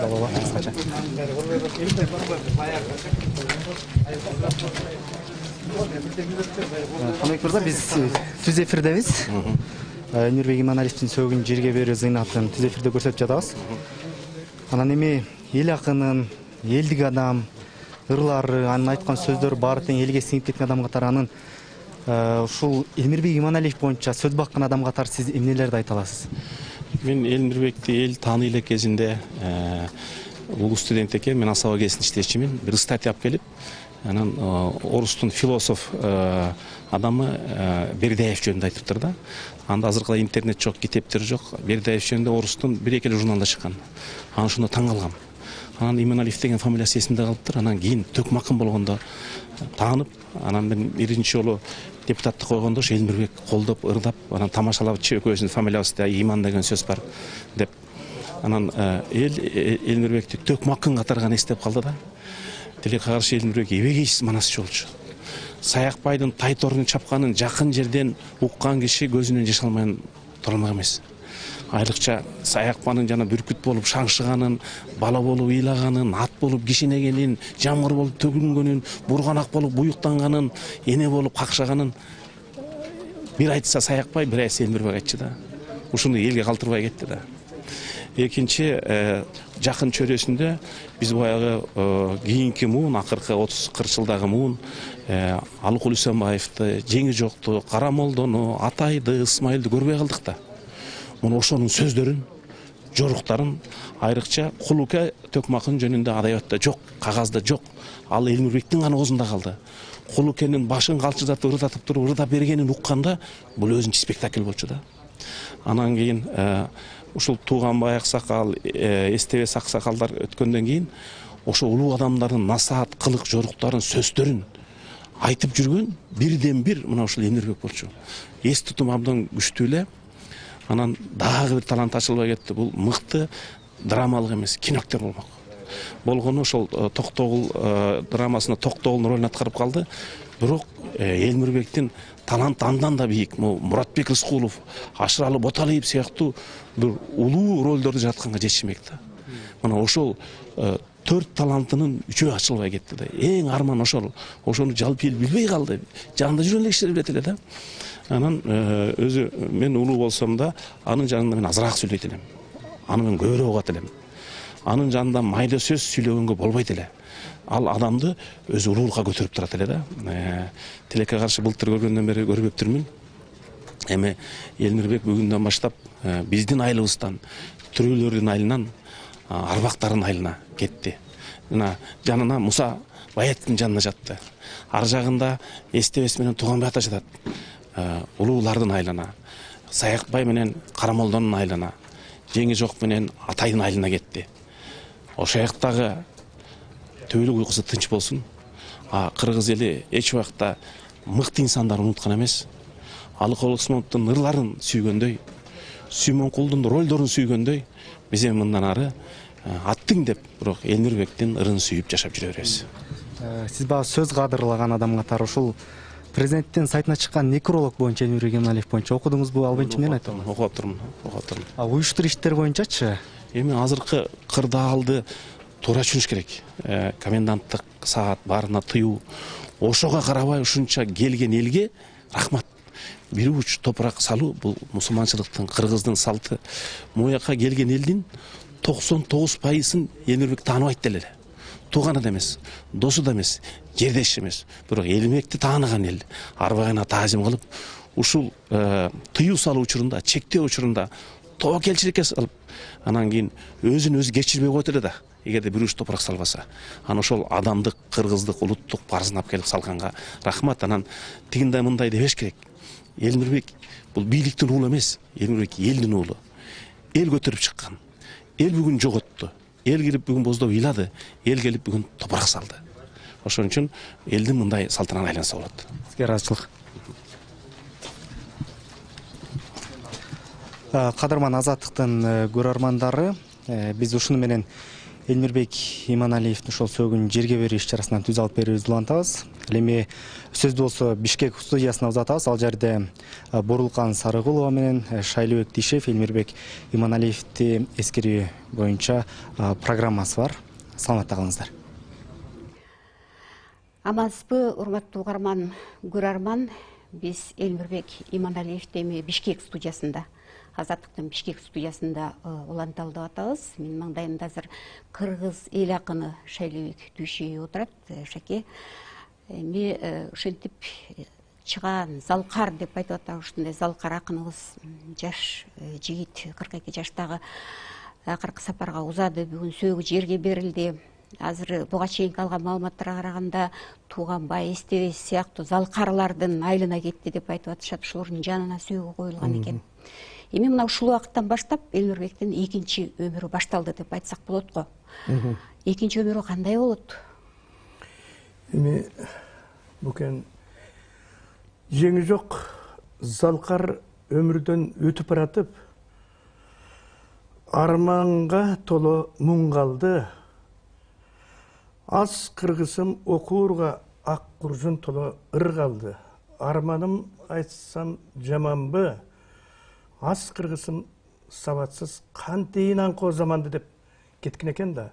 да болот кыскача. Хамек мырза, биз түз эфирдебиз. Элмирбек Иманалиевдин сөөгүн жерге берүү зыйнатын түз эфирде көрсөтүп жатабыз. Анан эми эл акынын, элдик адам, ырлары, анын айткан сөздөрү баары тең элге сиңип кеткен адам катары анын ушул Элмирбек Иманалиев боюнча сөз баккан адам катары сиз эмнелерди айта аласыз? Мен Элмирбекти эл тааный эле кезинде улуу студент экен, мен Асаба ГЭСин иштечимин. Бир статья алып келип, анан орустун философ адамы Бердяев жөнүндө айтыптыр да. Анда азыркыда интернет жок, китептер жок. Бердяев жөнүндө орустун бир-эки журналда чыккан. Анан ошондо таң калгам. Анан Иманалиев деген фамилиясы эсимде калыптыр. Анан кийин Төкмакын болгондо таанып, анан мен биринчи жолу депутатты койгондо ошо Элмирбек колдоп, ырдап, анан тамашалап, экөөбүздүн фамилиябызда Иман деген сөз бар деп. Анан Элмирбекти Төкмакын катары гана эстеп калды да. Тилекке каршы Элмирбек эбегейсиз манасчы болчу. Саякбайдын Тайтордун чапканын жакын жерден уккан киши көзүнөн жаш алмай тура алмак эмес. Айрыкча Саякбанын жана бүркүт болуп шаңшыганын, бала болуп ыйлаганын, ат болуп кишинегенин, жамгыр болуп төгүлгөнүн, бурганак болуп буюктанганын, эне болуп какшаганын бир айтса Саякбай, бир айтса Элмирбек айтчы да. Ушуну элге калтырбай кетти да. Экинчи жакын чөрөсүндө биз баягы кийинки муун, акыркы 30-40 жылдагы муун Алыкул Үсөнбаевди, Жеңи Жокту, Карамолдону, Атайды, Ысмайылды көрбөй калдык да. Муну ошонун сөздөрүн, жоруктарын, айрыкча Кулуке Төкмакын жөнүндө адабиятта жок, кагазда жок. Ал Элмирбектин гана оозунда калды. Кулукенин башын калчыдатып, ырдатып туруп, ырда бергенин укканда бул өзүнчө спектакль болчу да. Анан кийин ушул Тууганбай аксакал, Эстебес аксакалдар өткөндөн кийин ошо улуу адамдардын насаат, кылык, жоруктарын, сөздөрүн айтып жүргөн бирден бир мына ушул Элмирбек болчу. Эс тутум абдан күчтүү эле. Анан дагы бир талант ачылбай кетти. Бул мыкты драмалык эмес, киноактер болмок. Болгону ошол Токтогул драмасында Токтогулдун ролун аткарып калды. Бирок Элмирбектин таланты андан да бийик. Муратбек Рыскулов, Ашыралы Боталиев сыяктуу бир улуу ролдорду жатканга жетишмек да. Мына ошол 4 талантынын 3-өө ачылбай кетти да. Эң арман ошол. Ошону жалпы эл билбей калды. Жанында жүргөн эле кишилер билет эле да. Анан өзү мен улуу болсом да, анын жанында мен азыраак сүйлөйт элем. Аны мен көбүрөөк угат элем. Анын жанында майда сөз сүйлөгөнгө болбойт эле. Ал адамды өзү улуулукка көтөрүп турат эле да. Тилекке каршы былтыр көргөндөн бери көрбөптүрмүн. Эми Элмирбек бүгүндөн баштап биздин айылыбыздан, түрөлөрдүн айылынан арбактардын айылына кетти. Мына жанына Муса Баяттын жанына жатты. Ар жагында Эстебес менен Тууганбай ата жатат. Улуулардын айылына, Саякбай менен Карамолдонун айылына, Жеңи Жок менен Атайдын айылына кетти. Ошол жактагы төбөлүк уйкусу тынч болсун. Кыргыз эли эч убакта мыкты инсандарды унуткан эмес. Алыкул Усмоновдун ырларын сүйгөндөй, Сүймөнкулдун ролдорун сүйгөндөй, биз эми мындан ары аттың деп, бирок Элмирбектин ырын сүйүп жашап жүрө беребиз. Сиз баа сөз кадырлаган адам катары ушул президенттин сайтына чыккан некролог боюнча Элмирбек Иманалиев боюнча окудуңузбу? Ал боюнча эмне айтасыз? Окуп турмун. Уюштуруш иштер боюнчачы? Эми азыркы кырдаалды туура түшүнүш керек. Коменданттык саат баарына тыюу. Ошого карабай ушунча келген элге рахмат. Бир уч топурак салуу бул мусулманчылыктын, кыргыздын салты. Мояка келген элдин 99%ын Элмирбек тааныбайт деле. Тууганы да эмес, досу да эмес, жердеш эмес. Бирок Элмирбекти тааныган эл арбагына таазим кылып, ушул тыюу салуу учурунда, чектөө учурунда тобокелчиликке салып, анан кийин өзүн өзү кечирбей койт эле да. Эгерде бир уч топурак салбаса, анан ошол адамдык, кыргыздык, улуттук парызын алып келип салганга рахмат. Анан тигиндей мындай дебеш керек. Элмирбек бул бийликтин уулу эмес, Элмирбек элдин уулу. Эл көтөрүп чыккан. Эл бүгүн жоготту. Эл кирип бүгүн боздоп ыйлады. Эл келип бүгүн топурак салды. Ошон үчүн элдин мындай салтынан айланса болот. Сизге ыраазычылык. Кадырман Азаттыктын көрөрмандары, биз ушуну менен Элмирбек Иманалиевдин ошол сөөгүн жерге берүү иш-чарасынан түз алып берүүбүздү улантабыз. Ал эми сөздү болсо Бишкек студиясына узатабыз. Ал жерде Борулкан Сарыгулова менен Шайлыбек Дишев Элмирбек Иманалиевди эскерүү боюнча программасы бар. Саламатта калыңыздар. Амансызбы, урматтуу угарман, көрөрман. Биз Элмирбек Иманалиевди эми Бишкек студиясында, Азаттыктын Бишкек студиясында уланталы деп атабыз. Менин маңдайымда азыр кыргыз эл акыны Шайлыбек Дүйшеев отурат. Шаке, эми ушинтип чыгаан Залкар деп айтып атабыз. Ушундай Залкар акыныбыз жаш жигит, 42 жаштагы акыркы сапарга узады. Бүгүн сөөгү жерге берилди. Азыр буга чейинки алган маалыматтарга караганда Тууганбай, Эстебес сыяктуу залкарлардын айлына кетти деп айтып атышат. Ошолордун жанына сөөгү коюлган экен. Эми мына ушул убакыттан баштап Элмирбектин экинчи өмүрү башталды деп айтсак болот го. Экинчи өмүрү кандай болот? Эми букен жеңи жок залкар өмүрдөн өтүп баратып, арманга толо муң калды. Аз кыргызым окуурга ак куржун толо ыр калды. Арманым айтсам жаманбы, аз кыргызым сабатсыз кантейин аңкоо заманды деп кеткен экен да.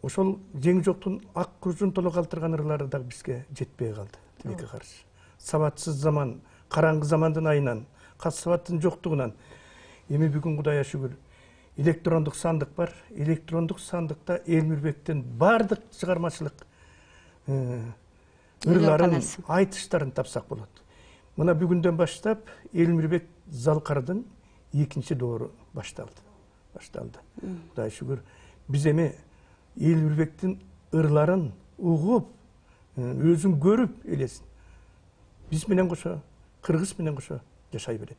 Ошол жеңи жоктун ак куржун толо калтырган ырлары дагы бизге жетпей калды. Тилекке каршы. Сабатсыз заман, караңгы замандын айынан, кат сабаттын жоктугунан эми бүгүн Кудайга шүгүр электрондук сандык бар. Электрондук сандыкта Элмирбектин бардык чыгармачылык ырларын, айтыштарын тапсак болот. Мына бүгүндөн баштап Элмирбек Залкардын экинчи доору башталды. Кудай шүгүр, биз эми Элмирбектин ырларын угуп, өзүн көрүп элесин биз менен кошо, кыргыз менен кошо жашай берет.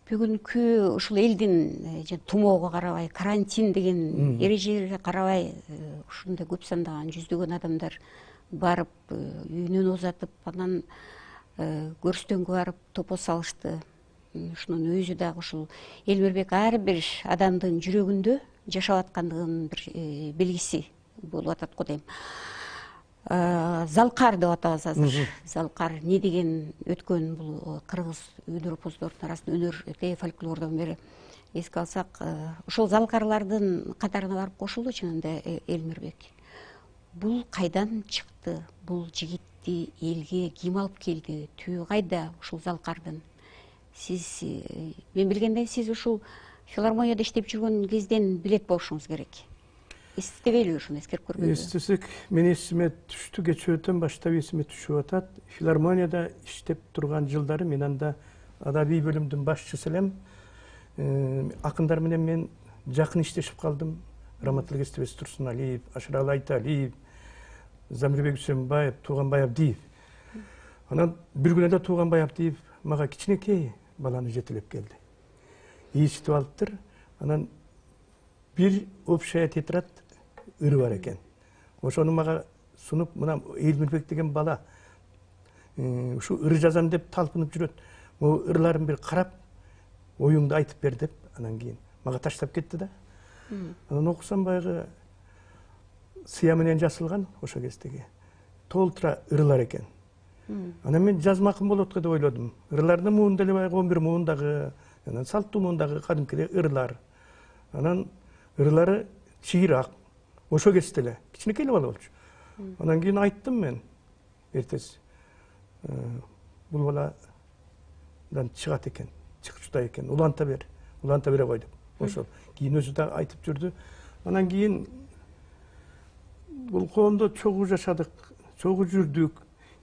Бүгүнкү ушул элдин тумоого карабай, карантин деген эрежелерге карабай, ушундай көп сандаган жүздөгөн адамдар барып, үйүнөн узатып, анан көрүстөнгө барып топо салышты. Ушунун өзү дагы ушул Элмирбек ар бир адамдын жүрөгүндө жашап аткандыгынын бир белгиси болуп атат го дейм. Залкар деп атабыз азыр. Залкар не деген өткөн бул кыргыз өнөрпоздордун арасында өнөр фольклордон бери эске алсак, ошол залкарлардын катарына барып кошулду чынында Элмирбек. Бул кайдан чыкты? Бул жигитти элге ким алып келди? Түбү кайда ушул залкардын? Сиз, мен билгенден сиз ушул филармонияда иштеп жүргөн кезден билет болушуңуз керек. Эстебейли ушуну эскерип көргөндө? Эстесек, мен эсиме түштү, кечөөтөн баштап эсиме түшүп атат. Филармонияда иштеп турган жылдары мен анда адабий бөлүмдүн башчысы элем. Акындар менен мен жакын иштешип калдым. Раматылык Эстебес Турсуналиев, Ашыралы Айталиев, Замирбек Үсөнбаев, Тууганбай Абдиев. Анан бир күнү да Тууганбай Абдиев мага кичинекей баланы жетелеп келди. Ичтип алыптыр. Анан бир общая тетрадь ыры бар экен. Ошону мага сунуп, мына Элмирбек деген бала ушу ыр жазам деп талпынып жүрөт. Могу ырларын бир карап, оюңду айтып бер деп, анан кийин мага таштап кетти да. Анан окусам баягы сыя менен жасылган ошо кездеги толтура ырлар экен. Анан мен жазмакым болот го деп ойлодум. Ырлардын муунда эле баягы 11 муундагы, анан салттуу муундагы кадимки ырлар. Анан ырлары чыйыраак. Ошо кезде эле кичинекей бала болчу. Анан кийин айттым мен эртеси. Бул баладан чыгат экен, чыкчудай экен. Уланта бере кой деп. Ошол. Кийин өзү да айтып жүрдү. Анан кийин бул коомдо чогуу жашадык, чогуу жүрдүк.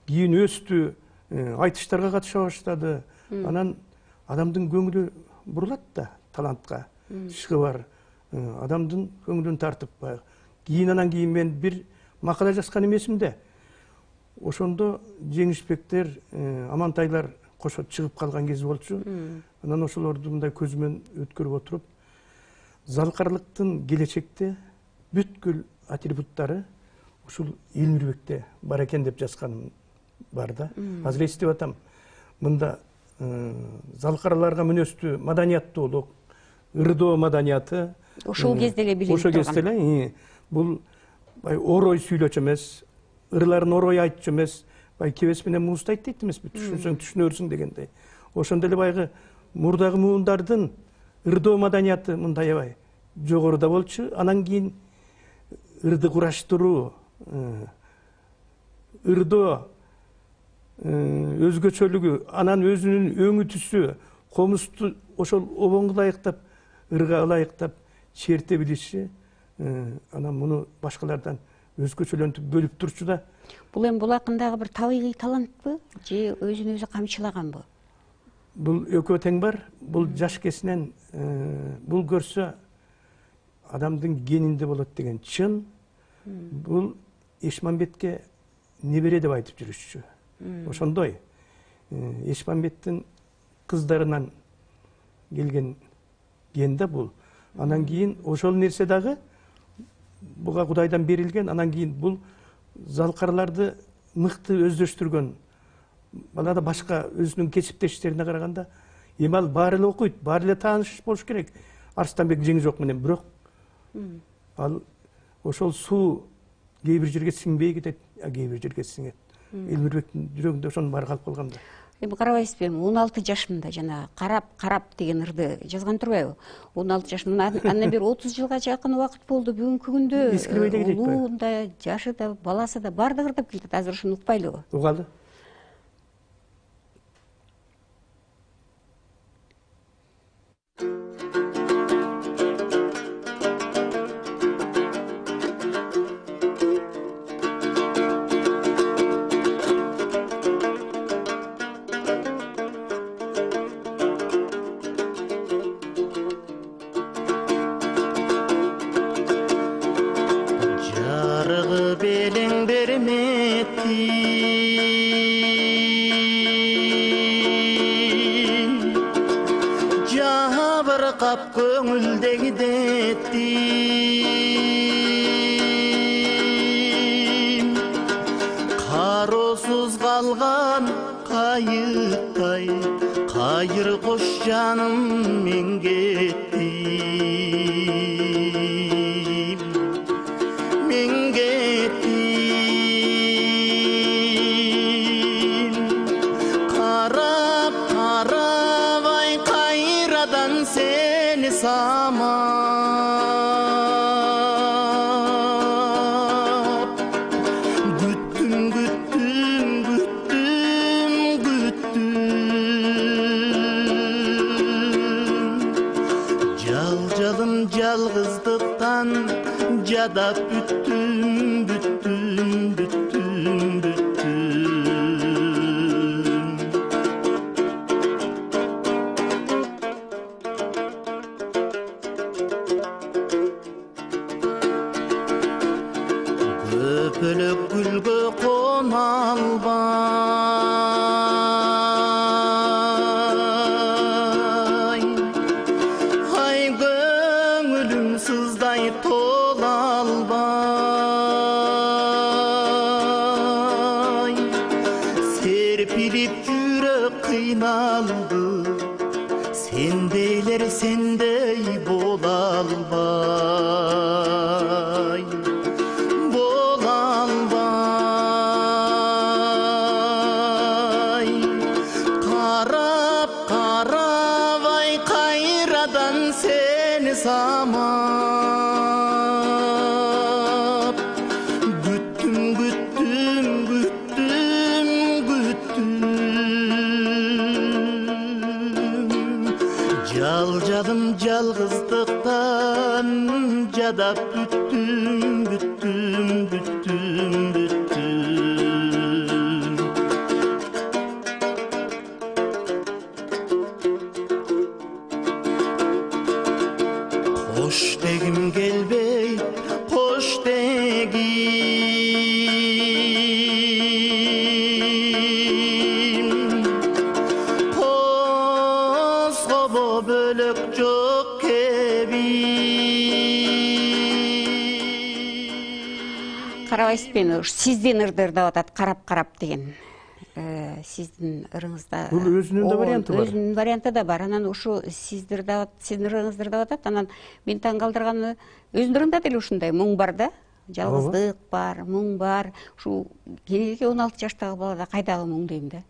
Кийин өстү, айтыштарга катыша баштады. Анан адамдын көңүлү бурулат да талантка. Иши бар. Адамдын көңүлүн тартып баягы. Анан кийин мен бир макала жазган эмесимде. Ошондо жеңишпектер, амантайлар кошо чыгып калган кези болчу. Анан ошолорду мындай көзүмөн өткөрүп отуруп, залкарлыктын келечекте бүткүл атрибуттары ушул Элмирбекте бар экен деп жазганым бар да. Азыр эстеп атам. Мында залкарларга мүнөстүү маданияттуулук, ырдоо маданияты, Ошол кезде эле билинип турган. Ошол кезде эле бул орой сүйлөчү эмес, ырларын орой айтчу эмес, кебес менен муустайт дейт эмеспи, түшүнсөң түшүнөрсүң дегендей. Ошондо эле баягы мурдагы муундардын ырдоо маданияты мындай аябай жогоруда болчу. Анан кийин ырды кураштыруу, ырдоо өзгөчөлүгү, анан өзүнүн өңү түсү, комузду ошол обоңго ылайыктап, ырга ылайыктап черте билиши, анан муну башкалардан өзгөчөлөнтүп бөлүп турчу да. Бул эми бул акындагы бир табигый талантпы же өзүн өзү камчылаганбы? Бул экөө тең бар. Бул жаш кезинен бул көрсө адамдын генинде болот деген чын. Бул Эшмамбетке небере деп айтып жүрүшчү. Ошондой Эшмамбеттин кыздарынан келген ген да бул. Анан кийин ошол нерсе дагы буга Кудайдан берилген. Анан кийин бул залкарларды мыкты өздөштүргөн. Бала да башка өзүнүн кесиптештерине караганда эми ал баары эле окуйт, баары эле тааныш болуш керек Арыстанбек Жеңжок менен. Бирок ал ошол суу кээ бир жерге сиңбей кетет, кээ бир жерге сиңет. Элмирбектин жүрөгүндө ошонун баары калып калган да. Эми карабайсызбы, 16 жашымда жана карап деген ырды жазган турбайбы? 16 жашымда андан бери 30 жылга жакын убакыт болду. Бүгүнкү күндө улуу да, жашы да, баласы да баардыгы ырдап келет. Азыр ушуну укпайлыбы? Угалы. Кароосуз калган кайыктай кайыр кош жаным мен кеттим, мен кеттим. Карап карабай кайрадан сени самап, күттүм күттүм күттүм күттүм. Жалжалым жалгыздыктан жадап бүттүм бүттүм бүттүм бүттүм. Көпөлөк гүлгө кона албай, ай көңүлүм сыздай тола албай. Серпилип жүрөк кыйналды, сендейлер сендей бола албай. Карап карабай кайрадан сени самап, күттүм күттүм күттүм күттүм. Жалжадым жалгыздыктан жадап бүттүм бүттүм бүттүм бүттүм. Кош дегим келбей, кош дегим, козгобо бөлөк жок кебим. Карабайсызбы, сиздин ырды ырдап атат, карап деген. сиздин ырыңызда. Бул өзүнүн да варианты бар. Өзүнүн варианты да бар. Анан ушу сиздин ырыңыздар да атат. Анан мен таң калтырганы өзүнүн ырыңда деле ушундай муң бар да. Жалгыздык бар, муң бар. Ушу кенеки 16 жаштагы балада кайдагы муң дейм да.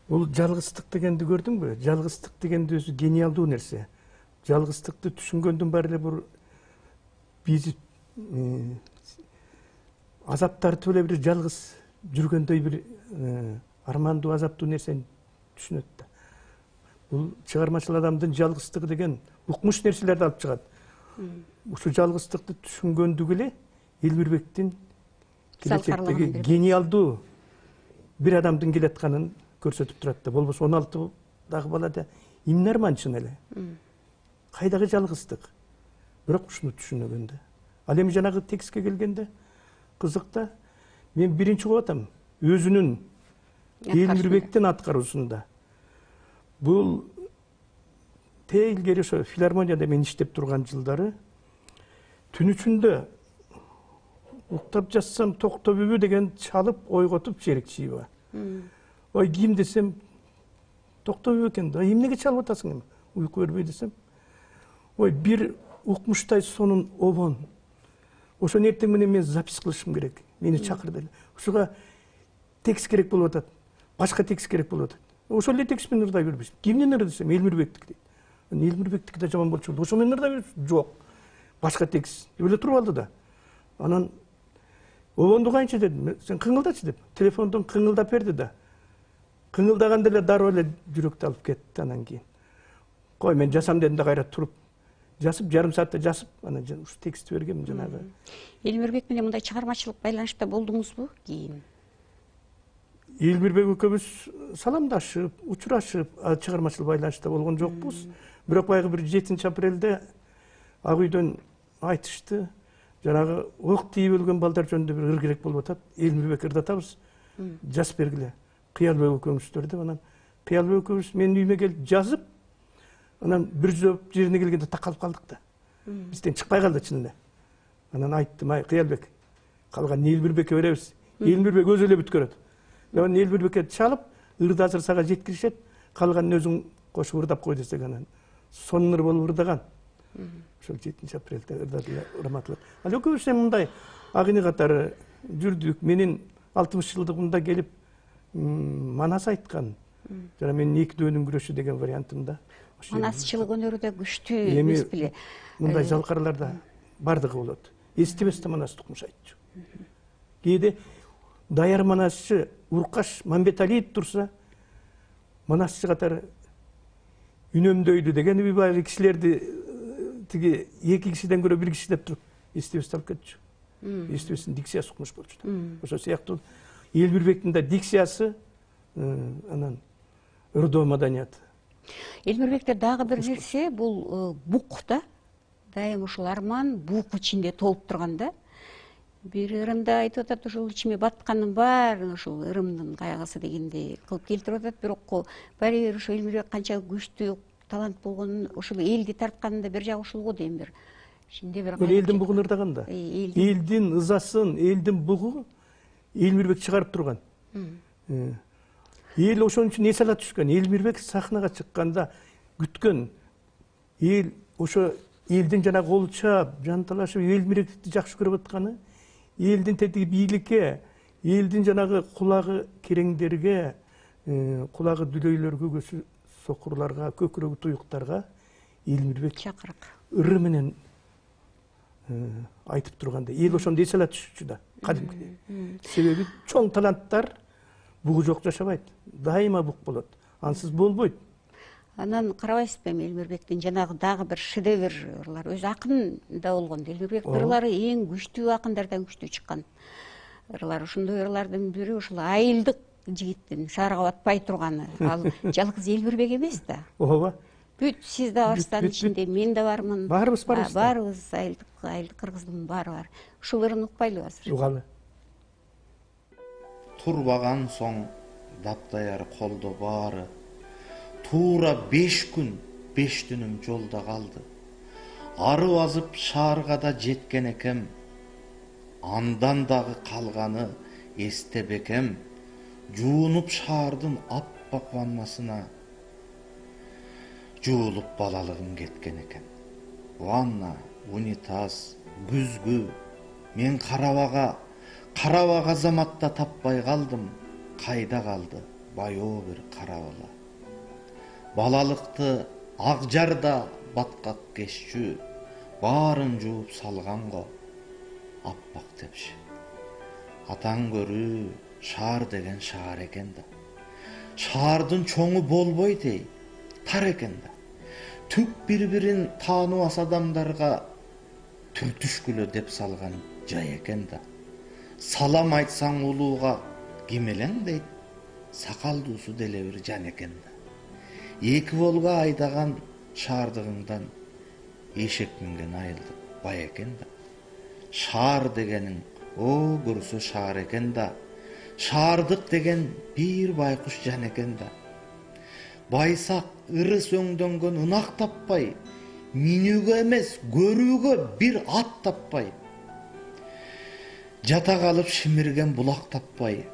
Бул жалгыздык дегенди көрдүңбү? Жалгыздык дегенди өзү гениалдуу нерсе. Жалгыздыкты түшүнгөндүн баары эле бул биз азаптарды эле бир жалгыз жүргөндөй бир армандуу азаптуу нерсени түшүнөт да. Бул чыгармачыл адамдын жалгыздыгы деген укмуш нерселерди алып чыгат. Ушу жалгыздыкты түшүнгөндүгү эле Элмирбектин келечектеги гениалдуу бир адамдын келатканын көрсөтүп турат да. Болбосо 16-дагы балада эмне арман чын эле? Кайдагы жалгыздык? Бирок ушуну түшүнөгөндө. Ал эми жанагы текстке келгенде кызык да, мен биринчи угуп атам өзүнүн Элмирбектин аткаруусунда. Бул илгери ошо филармонияда мен иштеп турган жылдары түн ичинде уктап жатсам токтобүбү деген чалып ойготуп Жерикчиева. Ой ким десем токтобүбү экен да. Эмнеге чалып атасың эми? Уйку бербей десем. Ой бир укмуштай сонун обон. Ошо эртең менен мен запись кылышым керек. Мени чакырды эле. Ушуга текст керек болуп атат. Башка текст керек болуп атат. Ошол эле текст менен ырдай бербейсиң. Кимден ырды десем Элмирбектик дейт. Элмирбектики да жаман болчу. Ошо менен ырдай бербейсиң. Жок. Башка текст. Деп эле туруп алды да. Анан обонду кайынча дедим. Сен кыңылдачы деп. Телефондон кыңылдап берди да. Кыңылдаганда эле дароо эле жүрөктү алып кетти анан кийин. Кой мен жасам дедим да кайра туруп жазып, жарым саатта жазып, анан ушу текстти бергем жанагы. Элмирбек менен мындай чыгармачылык байланышта болдуңузбу кийин? Элмирбек экөөбүз саламдашып, учурашып, чыгармачылык байланышта болгон жокпуз. Бирок баягы бир 7-апрелде Ак үйдөн айтышты. Жанагы ок тийип өлгөн балдар жөнүндө бир ыр керек болуп атат. Элмирбек ырдатабыз. Жазып бергиле. Кыялбек экөөбүздөр деп анан Кыялбек экөөбүз менин үйүмө келип жазып, анан бир жооп жерине келгенде такалып калдык да. Бизден чыкпай калды чын эле. Анан айттым, ай Кыялбек, калган Элмирбекке беребиз. Элмирбек өзү эле бүткөрөт. Анан Элмирбекке чалып, ырды азыр сага жеткиришет, калганын өзүң кошуп ырдап кой десек анан сонун ыр болуп ырдаган. Ошол 7-апрелде ырдады раматлык. Ал экөөбүз мындай агыны катары жүрдүк. Менин 60 жылдыгымда келип манас айткан. Жана менин эки дөөнүн күрөшү деген вариантымда. Манасчылык өнөрү күчтүү эмес беле? Мындай жалкарларда бардыгы болот. Эстебесте манас тукмуш айтчу. Кээде даяр манасчы Уркаш Мамбеталиев турса, манасчы катары үнөмдөйдү деген баягы кишилерди тиги эки кишиден көрө бир киши деп туруп эстебесте алып кетчү. Эстебестин дикциясы укмуш болчу да. Ошол сыяктуу Элмирбектин да дикциясы, анан ырдоо маданияты. Элмирбекте дагы бир нерсе, бул бук да. Дайым ушул арман бук ичинде толуп турган да. Бир ырында айтып атат, ушул ичиме батканым бар, ушул ырымдын кайгысы дегенди кылып келтирип атат. Бирок баары ошо Элмирбек канча күчтүү талант болгонун, ушул элди тартканында бир жагы ушул го дейм бир. Ичинде бир элдин бугун ырдаганда. Элдин ызасын, элдин бугу Элмирбек чыгарып турган. Эл ошон үчүн эс ала түшкөн. Элмирбек сахнага чыкканда күткөн эл ошо элдин жана кол чаап, жанталашып Элмирбекти жакшы көрүп атканы, элдин тетиги бийликке, элдин жанагы кулагы кереңдерге, кулагы дүлөйлөргө, көзү сокурларга, көкүрөгү туюктарга Элмирбек чакырык ыры менен айтып турганда эл ошондо эс ала түшчү да кадимкидей. Себеби чоң таланттар бугу жок жашабайт. Дайыма бук болот. Ансыз болбойт. Анан карабайсызбы Элмирбектин жанагы дагы бир шедевр ырлар, өзү акын да болгон. Элмирбектин ырлары эң күчтүү акындардан күчтүү чыккан ырлар. Ошондой ырлардын бири ушул айылдык жигиттин шаарга батпай турганы. Ал жалгыз Элмирбек эмес да. Ооба. Бүт сиз да барсыздар ичинде, мен да бармын. Баарыбыз барбыз. Баарыбыз айылдык кыргыздын баары бар. Ушул ырын укпайлы азыр? Угалы. Турбаган соң даптаяр колдо баары. Туура 5 күн 5 түнүм жолда калды. Арып азып шаарга да жеткен экем. Андан дагы калганы эстебекем. жуунуп шаардын аппак ваннасына жуулуп балалыгым кеткен экен. Ванна, унитаз, күзгү, мен карабага заматта таппай калдым. Кайда калды баяу бир кара бала. Балалыкты ак жарда баткак кешчү, баарын жууп салган го аппак тепши. Атаң көрүү шаар деген шаар экен да. Шаардын чоңу болбойт эй, тар экен да. Түк бири-бирин тааныбас адамдарга түртүшкүлө деп салган жай экен да. Салам айтсаң улууга ким элең дейт, сакалдуусу деле бир жан экен да. Эки болго айдаган шаардыгыңдан эшек минген айылдык бай экен да. Шаар дегениң о көрсө шаар экен да. Шаардык деген бир байкуш жан экен да. Байсак ыры сөңдөнгөн ынак таппай, минүүгө эмес көрүүгө бир ат таппай, жата калып шимирген булак таппай.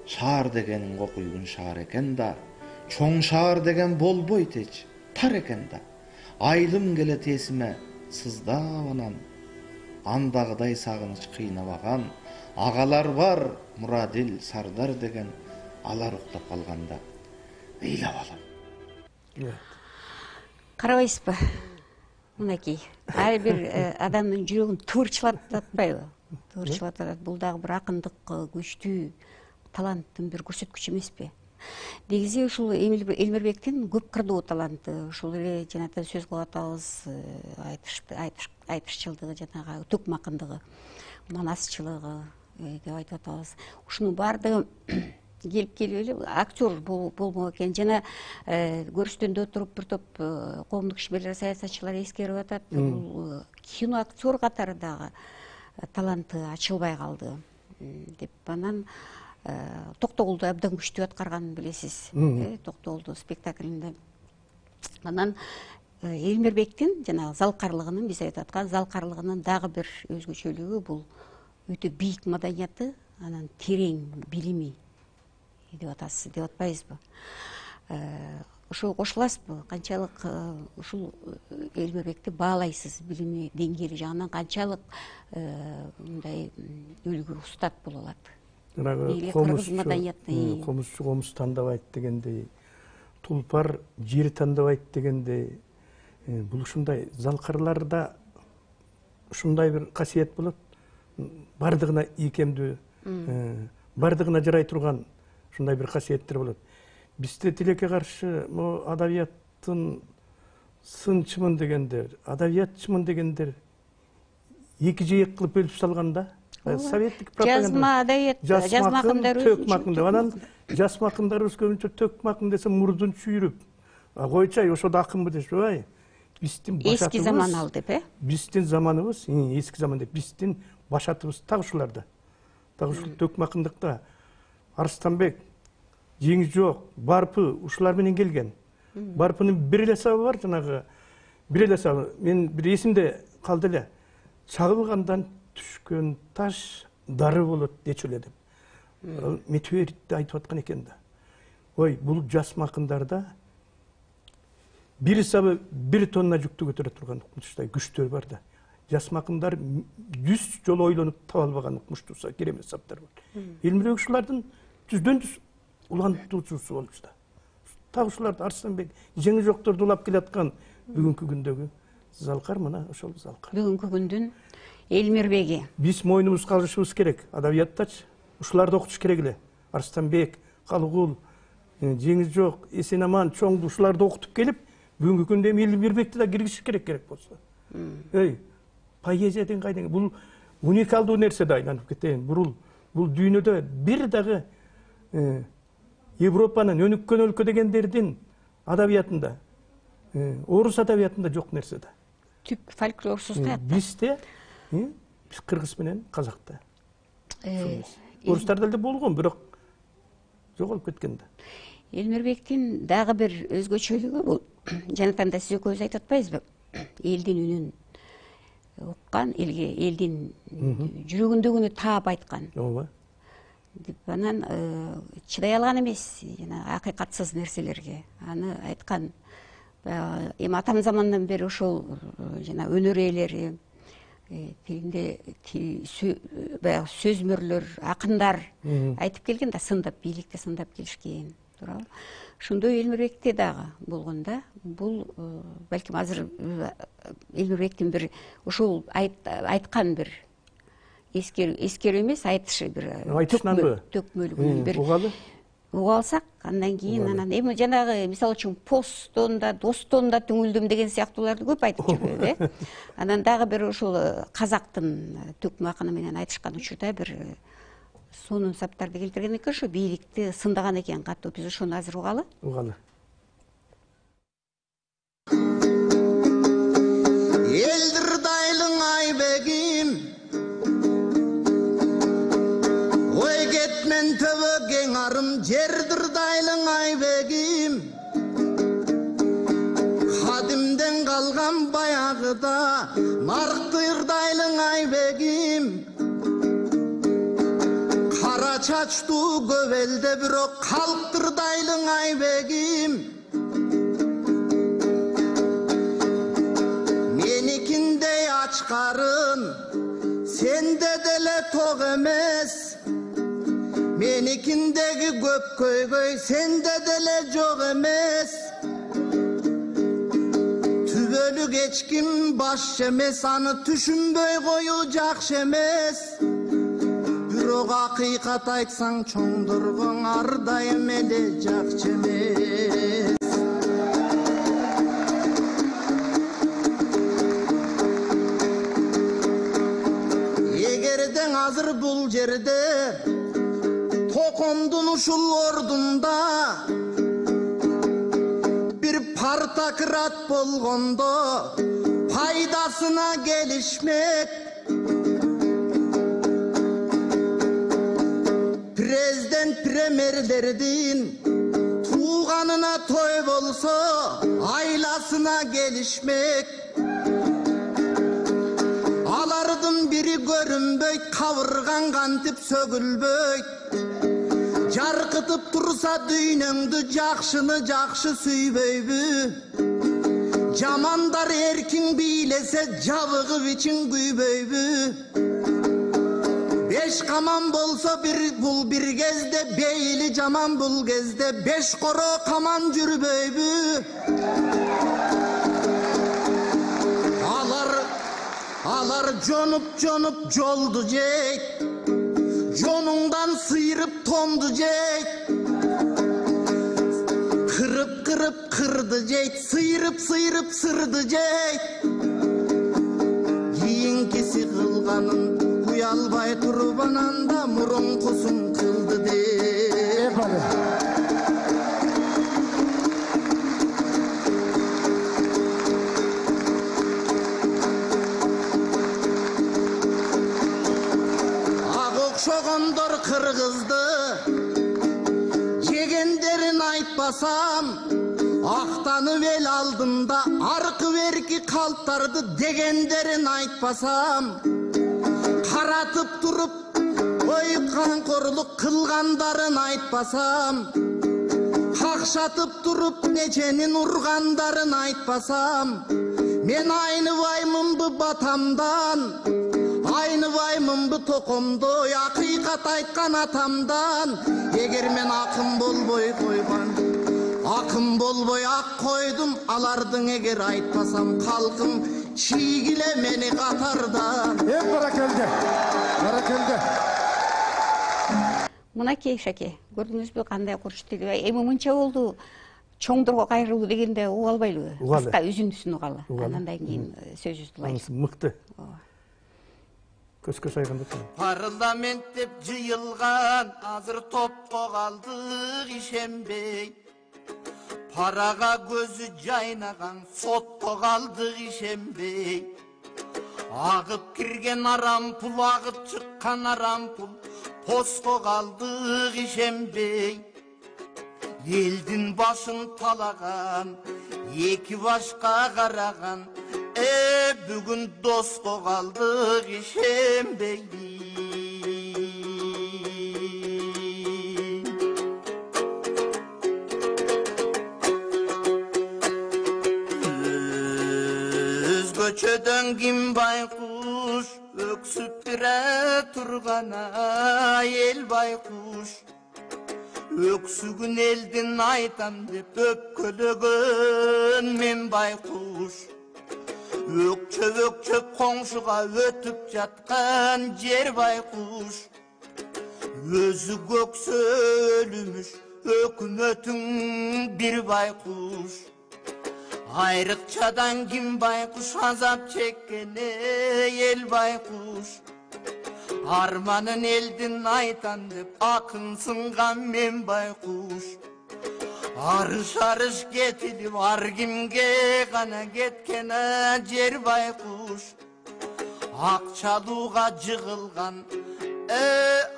Шаар дегениң окуйгун шаар экен да. Чоң шаар деген болбойт эч, тар экен да. Айылым келет эсиме сыздап анан, андагыдай сагыныч кыйнабаган агалар бар, Мурадил, Сардар деген, алар уктап калганда ыйлап алам. Карабайсызбы? Мынакей, ар бир адамдын жүрөгүн тыурчулатып атпайбы? Тыурчулатып атат. Бул дагы бир акындык, күчтүү, таланттын бир көрсөткүчү эмеспи? Негизи ушул Элмирбектин көп кырдуу таланты, ушул эле жана сөз кылып атабыз, айтышчылдыгы, жанагы төкмө акындыгы, манасчылыгы деп айтып атабыз. Ушунун баардыгы келип эле актер болмок экен. Жана көрүстөндө туруп бир топ коомдук ишмерлер, саясатчылар эскерип атат. Бул кино актер катары дагы таланты ачылбай калды деп. Анан Токтогулду абдан күчтүү аткарганын билесиз. Токтогулду спектаклинде. Анан Элмирбектин жанагы залкарлыгынын, биз айтып аткан залкарлыгынын дагы бир өзгөчөлүгү бул өтө бийик маданияты, анан терең билими деп атасыз, деп атпайсызбы? Ушул кошуласызбы? Канчалык ушул Элмирбекти баалайсыз, билими деңгээли жагынан канчалык мындай үлгү устат боло алат? Комузчу комуз тандабайт дегендей, тулпар жер тандабайт дегендей, бул ушундай залкарларда ушундай бир касиет болот. Бардыгына ийкемдүү, бардыгына жарай турган ушундай бир касиеттер болот. Бизде тилекке каршы адабияттын сынчымын дегендер, адабиятчымын дегендер эки жээк кылып бөлүп салганда, советтик пропаганда. Жазма адабият, жазма акындар, төкмө акындар. Анан жазма акындарыбыз көбүнчө төкмө акын десе мурдун чүйрүп, койчай ошо да акынбы дешпи, ай. Биздин эски заман ал деп, биздин заманыбыз, эски заман деп, биздин башатыбыз так ушуларда. Так ушул төкмө акындыкта Арыстанбек, Жеңиз жок, Барпы ушулар менен келген. Барпынын бир эле сабы бар, жанагы бир эле сабы. Мен бир эсимде калды эле. Чагылгандан түшкөн таш дары болот дечү эле деп. Метеоритти айтып аткан экен да. Ой, бул жасма акындарда бир сабы 1 тонна жүктү көтөрө турган укмуштагы күчтөр бар да. Жасма акындар 100 жолу ойлонуп таба албаган укмуштууса керемет саптар бар. Элмирбек ушулардын жүздөн жүз улантуучусу болчу да. Так ушуларды Арыстанбек, Жеңиз жокторду улап келаткан бүгүнкү күндөгү залкар мына ошол залкар. Бүгүнкү күндүн Элмирбеги. Биз мойнубуз кагышыбыз керек. Адабияттачы ушуларды окутуш керек эле. Арыстанбек, Калыгул, Жеңиз жок, эсен аман, чоңду ушуларды окутуп келип, бүгүнкү күндө Элмирбекти да киргизиш керек болсо. Поэзия деген кайдыгы бул уникалдуу нерсе да айланып кетейин. Бул дүйнөдө бир дагы Европанын өнүккөн өлкө дегендердин адабиятында, орус адабиятында жок нерсе да. Түп фольклорсуз да. Бизде, биз кыргыз менен казакта. Орустарда эле болгон, бирок жоголуп кеткен да. Элмирбектин дагы бир өзгөчөлүгү бул, жанатан да сиз экөөбүз айтып атпайсызбы? Элдин үнүн уккан, элдин жүрөгүндөгүнү таап айткан. Ооба. деп анан чыдай алган эмес жана акыйкатсыз нерселерге. Аны айткан эми атам замандан бери ошол жана өнөр ээлери, тилинде баягы сөзмөрлөр, акындар айтып келген да, сындап, бийликти сындап келишкен, туурабы? Ошондой Элмирбекте дагы болгон да. Бул балким азыр Элмирбектин бир ошол айткан бир эскерүү эмес, айтышы бир төкмөлү бир уга алсак, андан кийин анан эми жанагы мисалы үчүн посттон да, достон да түңүлдүм деген сыяктууларды көп айтып жүрбөйбү, Анан дагы бир ошол казактын төкмө акыны менен айтышкан учурда бир сонун саптарды келтирген экен, ошо бийликти сындаган экен катуу. Биз ошону азыр угалы. Елдірдайлың айбегім, ой кетмен төбөген арым, жердірдайлың айбегім, қадимден қалған баяғыда, марқтырдайлың айбегім, қара чачту көбелде бирок қалқтырдайлың айбегім, menikindey açkarın, sende dele tok emez. Menikindeki göp köy, sende dele çok emez. Tübölü geçkin baş emez, anı düşünböy koyu jakşı emez. Bürok hakikat aytsan çoğdurgun ardayım ele jakşı emez. Hazır bul yerde tokondun uşul ordunda bir partakrat bolgondo paydasına gelişmek prezident premierlerdin tuğanına toy bolsa aylasına gelişmek alardın biri görünböy, kavırgan kantip sögülböy. Jarkıtıp tursa düynöңdü, jakşını jakşı süyböybü. Jamandar erkin biylese, javıgı biçin güyböybü. Beş kaman bolsa bul bir gezde, beyli jaman bul gezde, beş koro kaman jürböybü. Alar jonup joldu jeyt, jonundan sıyırıp tondu jeyt. Kırıp kırdı jeyt, sıyırıp sırdı jeyt. Yiyinkisi kılganın, uyalbay turbananda murun kusun kıldı deyt. Şoğondur kırgızdı, yegenderin aytpasam, aktanı vel aldımda, arkı verki kaltardı degenderin aytpasam, karatıp durup, oyutkan koruluk kılgandarın aytpasam, kakşatıp durup necenin urgandarın aytpasam, men aynı vaymın bu batamdan, aynı vaymın bu tokomdu, hakikat aytkan atamdan. Eger men akım bolboy koygan, akım bolboy ak koydum, alardın eger aytpasam kalkım, çiğile meni katardan. Barakeldi. Мынакей Шаке, көрдүңүзбү кандай курчту? Эми мынча болду. Чоңдорго кайрылуу дегенде уга албайлыбы? Кыска үзүндүсүн угалы. Андан кийин сөзүбүздү улайбыз. Мыкты. Көзгө сайганда. Parlament деп жыйылган, азыр топко калдык ишенбей. Парага көзү жайнаган, сотко калдык ишенбей. Агып кирген арам пул, агып чыккан арам пул, постко калдык ишенбей. Элдин башын талаган, эки башка караган, бүгүн доско калдык ишенбей. көчөдөн ким байкуш өксүп бире тургана эл байкуш өксүгүн элдин айтам деп өпкөлөгөн мен байкуш өкчөп өкчөп коңшуга өтүп жаткан жер байкуш өзү көксө өлүмүш өкмөтүң бир байкуш айрыкчадан ким байкуш азап чеккене эл байкуш арманын элдин айтам деп акын сынган мен байкуш арыш арыш кетилип ар кимге гана кеткен жер байкуш акчалууга жыгылган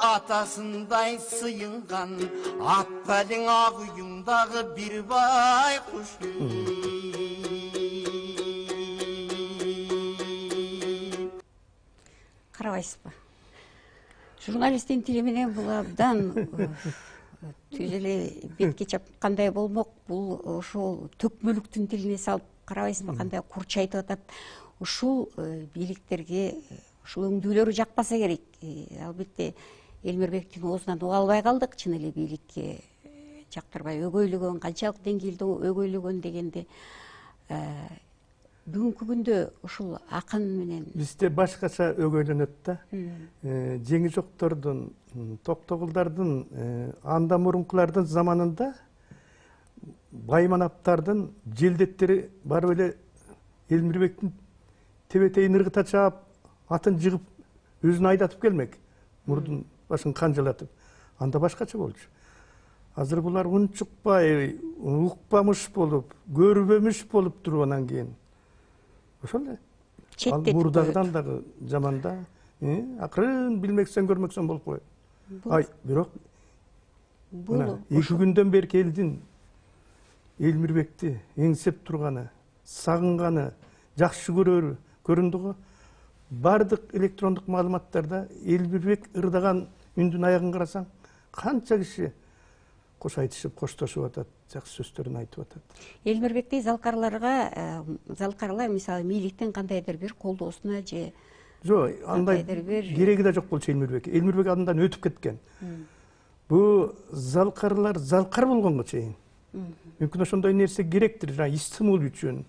атасындай сыйынган аппалиң ак үйүңдагы бир байкуш карабайсызбы? Журналисттин тили менен бул абдан түз эле бетке чапкандай болмок. Бул ошол төкмөлүктүн тилине салып карабайсызбы, кандай курч айтып атат. Ушул бийликтерге ушул өңдүүлөрү жакпаса керек. Албетте Элмирбектин оозунан уга албай калдык. Чын эле бийликке жактырбай өгөйлөгөн, канчалык деңгээлде өгөйлөгөн дегенде бүгүнкү күндө ушул акын менен бизде башкача өгөйлөнөт да. Жеңи жоктордун, Токтогулдардын, андан мурункулардын заманында Байманаптардын желдеттери барып эле Элмирбектин тебетейин ыргыта чаап, атын жыгып, өзүн айдатып келмек. Мурдун башын канжалатып. Анда башкача болчу. Азыр булар унчукпай, укпамыш болуп, көрбөмүш болуп туруп анан кийин. Ошол эле. Ал мурдагыдан дагы жаманда, акырын билмексен көрмөксөн болуп коет. Ай, бирок мына 2 күндөн бери элдин Элмирбекти эңсеп турганы, сагынганы, жакшы көрөрү көрүндү го. Бардык электрондук маалыматтарда Элмирбек ырдаган үндүн аягын карасаң, канча киши кош айтышып, коштошуп атат, жакшы сөздөрүн айтып атат. Элмирбекти залкарлар мисалы бийликтин кандайдыр бир колдоосуна же жок, андай кереги да жок болчу Элмирбек. Элмирбек андан өтүп кеткен. Бу залкарлар залкар болгонго чейин. Мүмкүн ошондой нерсе керектир, жана стимул үчүн,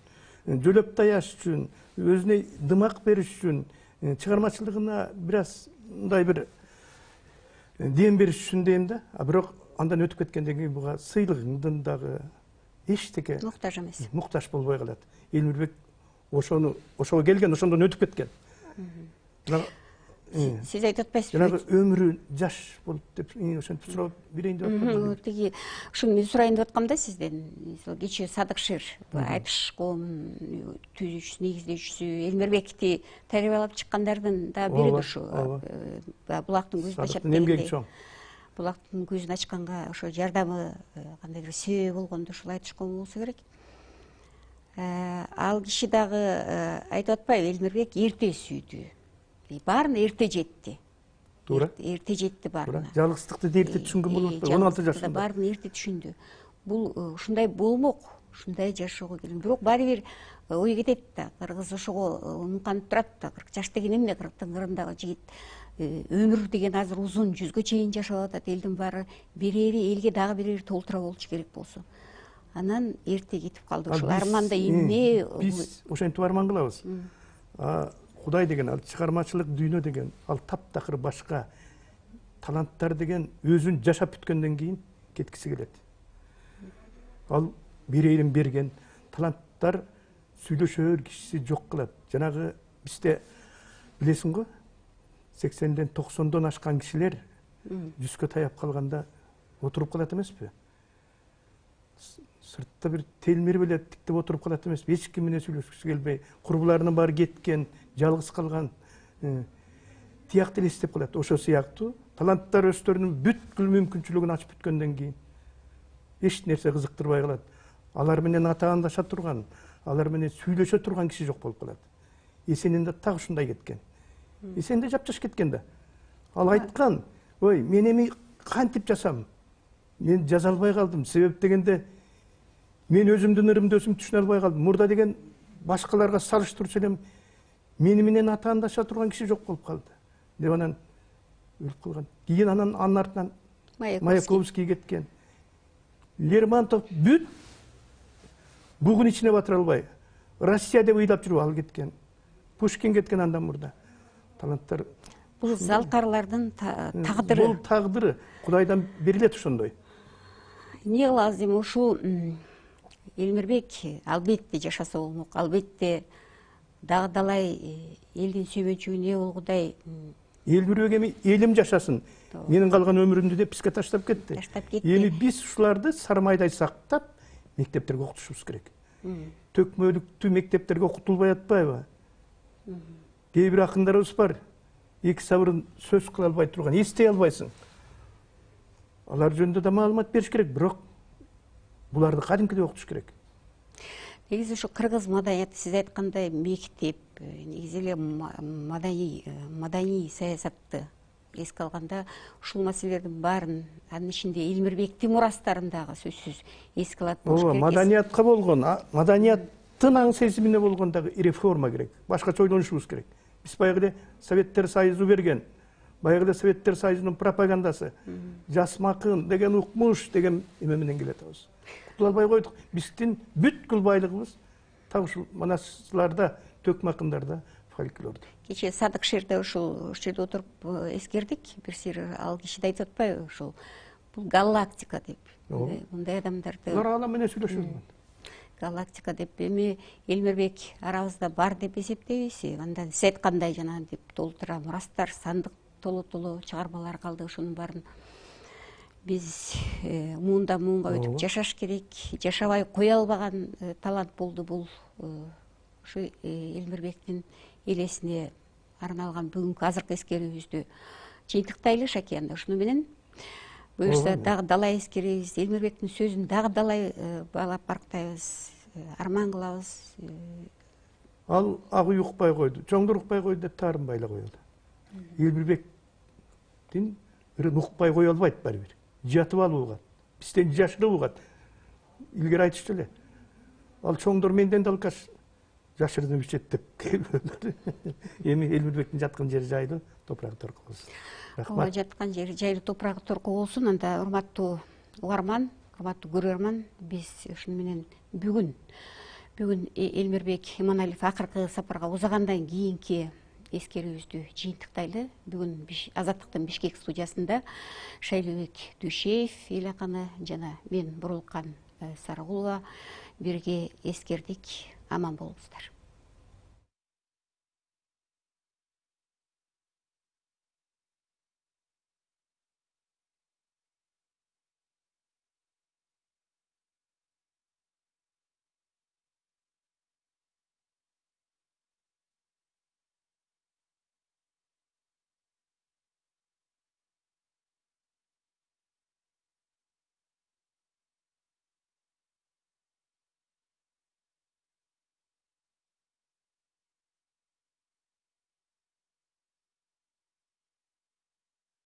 жөлөп таяш үчүн, өзүнө дымак бериш үчүн, чыгармачылыгына бир аз мындай бир дем бериш үчүн дейм да. Бирок андан өтүп кеткенден кийин буга сыйлыгыңдын дагы эчтеке муктаж эмес. Муктаж болбой калат. Элмирбек ошого келген, ошондон өтүп кеткен. Сиз айтып атпайсызбы? Жанагы өмүрү жаш болуп деп ошентип сурап берейин деп атпаймынбы? Тиги ушуну мен сурайын деп аткам да сизден. Кечээ Садыкшир айтышком түзүүчүсү, негиздөөчүсү Элмирбекти тарбиялап чыккандардын да бириdir ушу. Булактын көзүн ачат дегенде. Булактын көзүн ачканга ошо жардамы кандайдыр себеп болгонду ушул айтышком болсо керек. Ал киши дагы айтып атпайбы, Элмирбек эрте сүйдү. Баарына эрте жетти. Туура. Эрте жетти баарына. Жалгыздыкты да эрте түшүнгөн болуп атпайбы? 16 жашында. Баарына эрте түшүндү. Бул ушундай болмок, ушундай жашоого келген. Бирок баары бир ой кетет да. Кыргыз ошого умканып турат да. 40 жаш деген эмне? 40тын кырындагы жигит. Өмүр деген азыр узун, 100гө чейин жашап атат. Элдин баары берери, элге дагы берери толтура болчу керек болсо. Анан эрте кетип калды. Ушул арманда эмне? Биз ошентип арман кылабыз. Кудай деген, ал чыгармачылык дүйнө деген, ал таптакыр башка таланттар деген өзүн жашап бүткөндөн кийин кеткиси келет. Ал берерин берген таланттар сүйлөшөр кишиси жок кылат. Жанагы бизде билесиң го, 80ден 90дон ашкан кишилер 100гө таяп калганда отуруп калат эмеспи? Сыртта бир телмирип эле тиктеп отуруп калат эмеспи? Эч ким менен сүйлөшкүсү келбей, курбуларынын баары кеткен, жалгыз калган, тияк эле издеп калат. Ошо сыяктуу таланттар өздөрүнүн бүткүл мүмкүнчүлүгүн ачып бүткөндөн кийин эч нерсе кызыктырбай калат. Алар менен атаандаша турган, алар менен сүйлөшө турган киши жок болуп калат. Эсенин да так ушундай кеткен. Эсен да жапжаш кеткен да. Ал айткан, ой, мен эми кантип жасам? Мен жаза албай калдым. Себеп дегенде мен өзүмдүн ырымды өзүм түшүнө албай калдым. Мурда деген башкаларга салыштырып сөйлөм, мени менен атаандаша турган киши жок болуп калды деп анан өлүп калган. Кийин анан анын артынан Маяковский кеткен. Лермонтов бүт бугун ичине батыра албай, Россия деп ыйлап жүрүп ал кеткен. Пушкин кеткен андан мурда. Таланттар Бул залкарлардын тагдыры. Бул тагдыры Кудайдан берилет ошондой. Эмне кылабыз эми ушул Элмирбек албетте жашаса болмок, албетте дагы далай элдин сүймөнчүгүнө болгудай. Элмирбек эми элим жашасын, менин калган өмүрүмдү деп бизге таштап кетти. Эми биз ушуларды сармайдай сактап мектептерге окутушубуз керек. Төкмөлүктүү мектептерге окутулбай атпайбы? Кээ бир акындарыбыз бар, эки сабырын сөз кыла албай турган, эстей албайсың. Алар жөнүндө да маалымат бериш керек, бирок буларды кадимкидей окутуш керек. Негизи ушу кыргыз маданияты сиз айткандай мектеп, негизи эле маданий саясатты эске алганда ушул маселелердин баарын, анын ичинде Элмирбектин мурастарын дагы сөзсүз эске алат болуш керек. Маданиятка болгон, маданияттын аң сезимине болгон дагы реформа керек. Башкача ойлонушубуз керек. Биз баягы эле Советтер Союзу берген, баягы эле Советтер Союзунун пропагандасы, жасмакын деген укмуш деген эме менен келатабыз. Кутула албай койдук. Биздин бүткүл байлыгыбыз так ушул манасларда, төкмакындарда, фольклордо. Кечээ Садык Шерде ушул жерде отуруп эскердик. Бир сир ал киши да айтып атпайбы ушул бул галактика деп. Мындай адамдарды Алар алам менен сүйлөшөбүз. Галактика деп эми Элмирбек арабызда бар деп эсептейбиз. Андан сиз айткандай жана деп толтура мурастар, сандык толо чыгармалар калды. Ошонун баарын биз муундан муунга өтүп жашаш керек. Жашабай кое албаган талант болду бул. Ушу Элмирбектин элесине арналган бүгүнкү азыркы эскерүүбүздү жыйынтыктайлы Шакияна. Ушуну менен буюрса дагы далай эскеребиз, Элмирбектин сөзүн дагы далай баалап барктайбыз, арман кылабыз. Ал ак үй укпай койду, чоңдор укпай койду деп тарын байлай коелу. Элмирбектин бир укпай кое албайт баары бир. Жатып алып угат, бизден жашырып угат. Илгери айтышты эле. Ал чоңдор менден да алкаш жашырынып ичет деп. Эми Элмирбектин жаткан жери жайлуу, топурагы торку болсун. Рахмат. Жаткан жери жайлуу, топурагы торку болсун. Анда урматтуу угарман, урматтуу көрөрман, биз ушуну менен бүгүн Элмирбек Иманалиев акыркы сапарга узагандан кийинки эскерүүбүздү жыйынтыктайлы. Бүгүн Азаттыктын Бишкек студиясында Шайлообек Дүйшеев, эл акыны жана мен Бурулкан Сарыгулова бирге эскердик. Аман болуңуздар.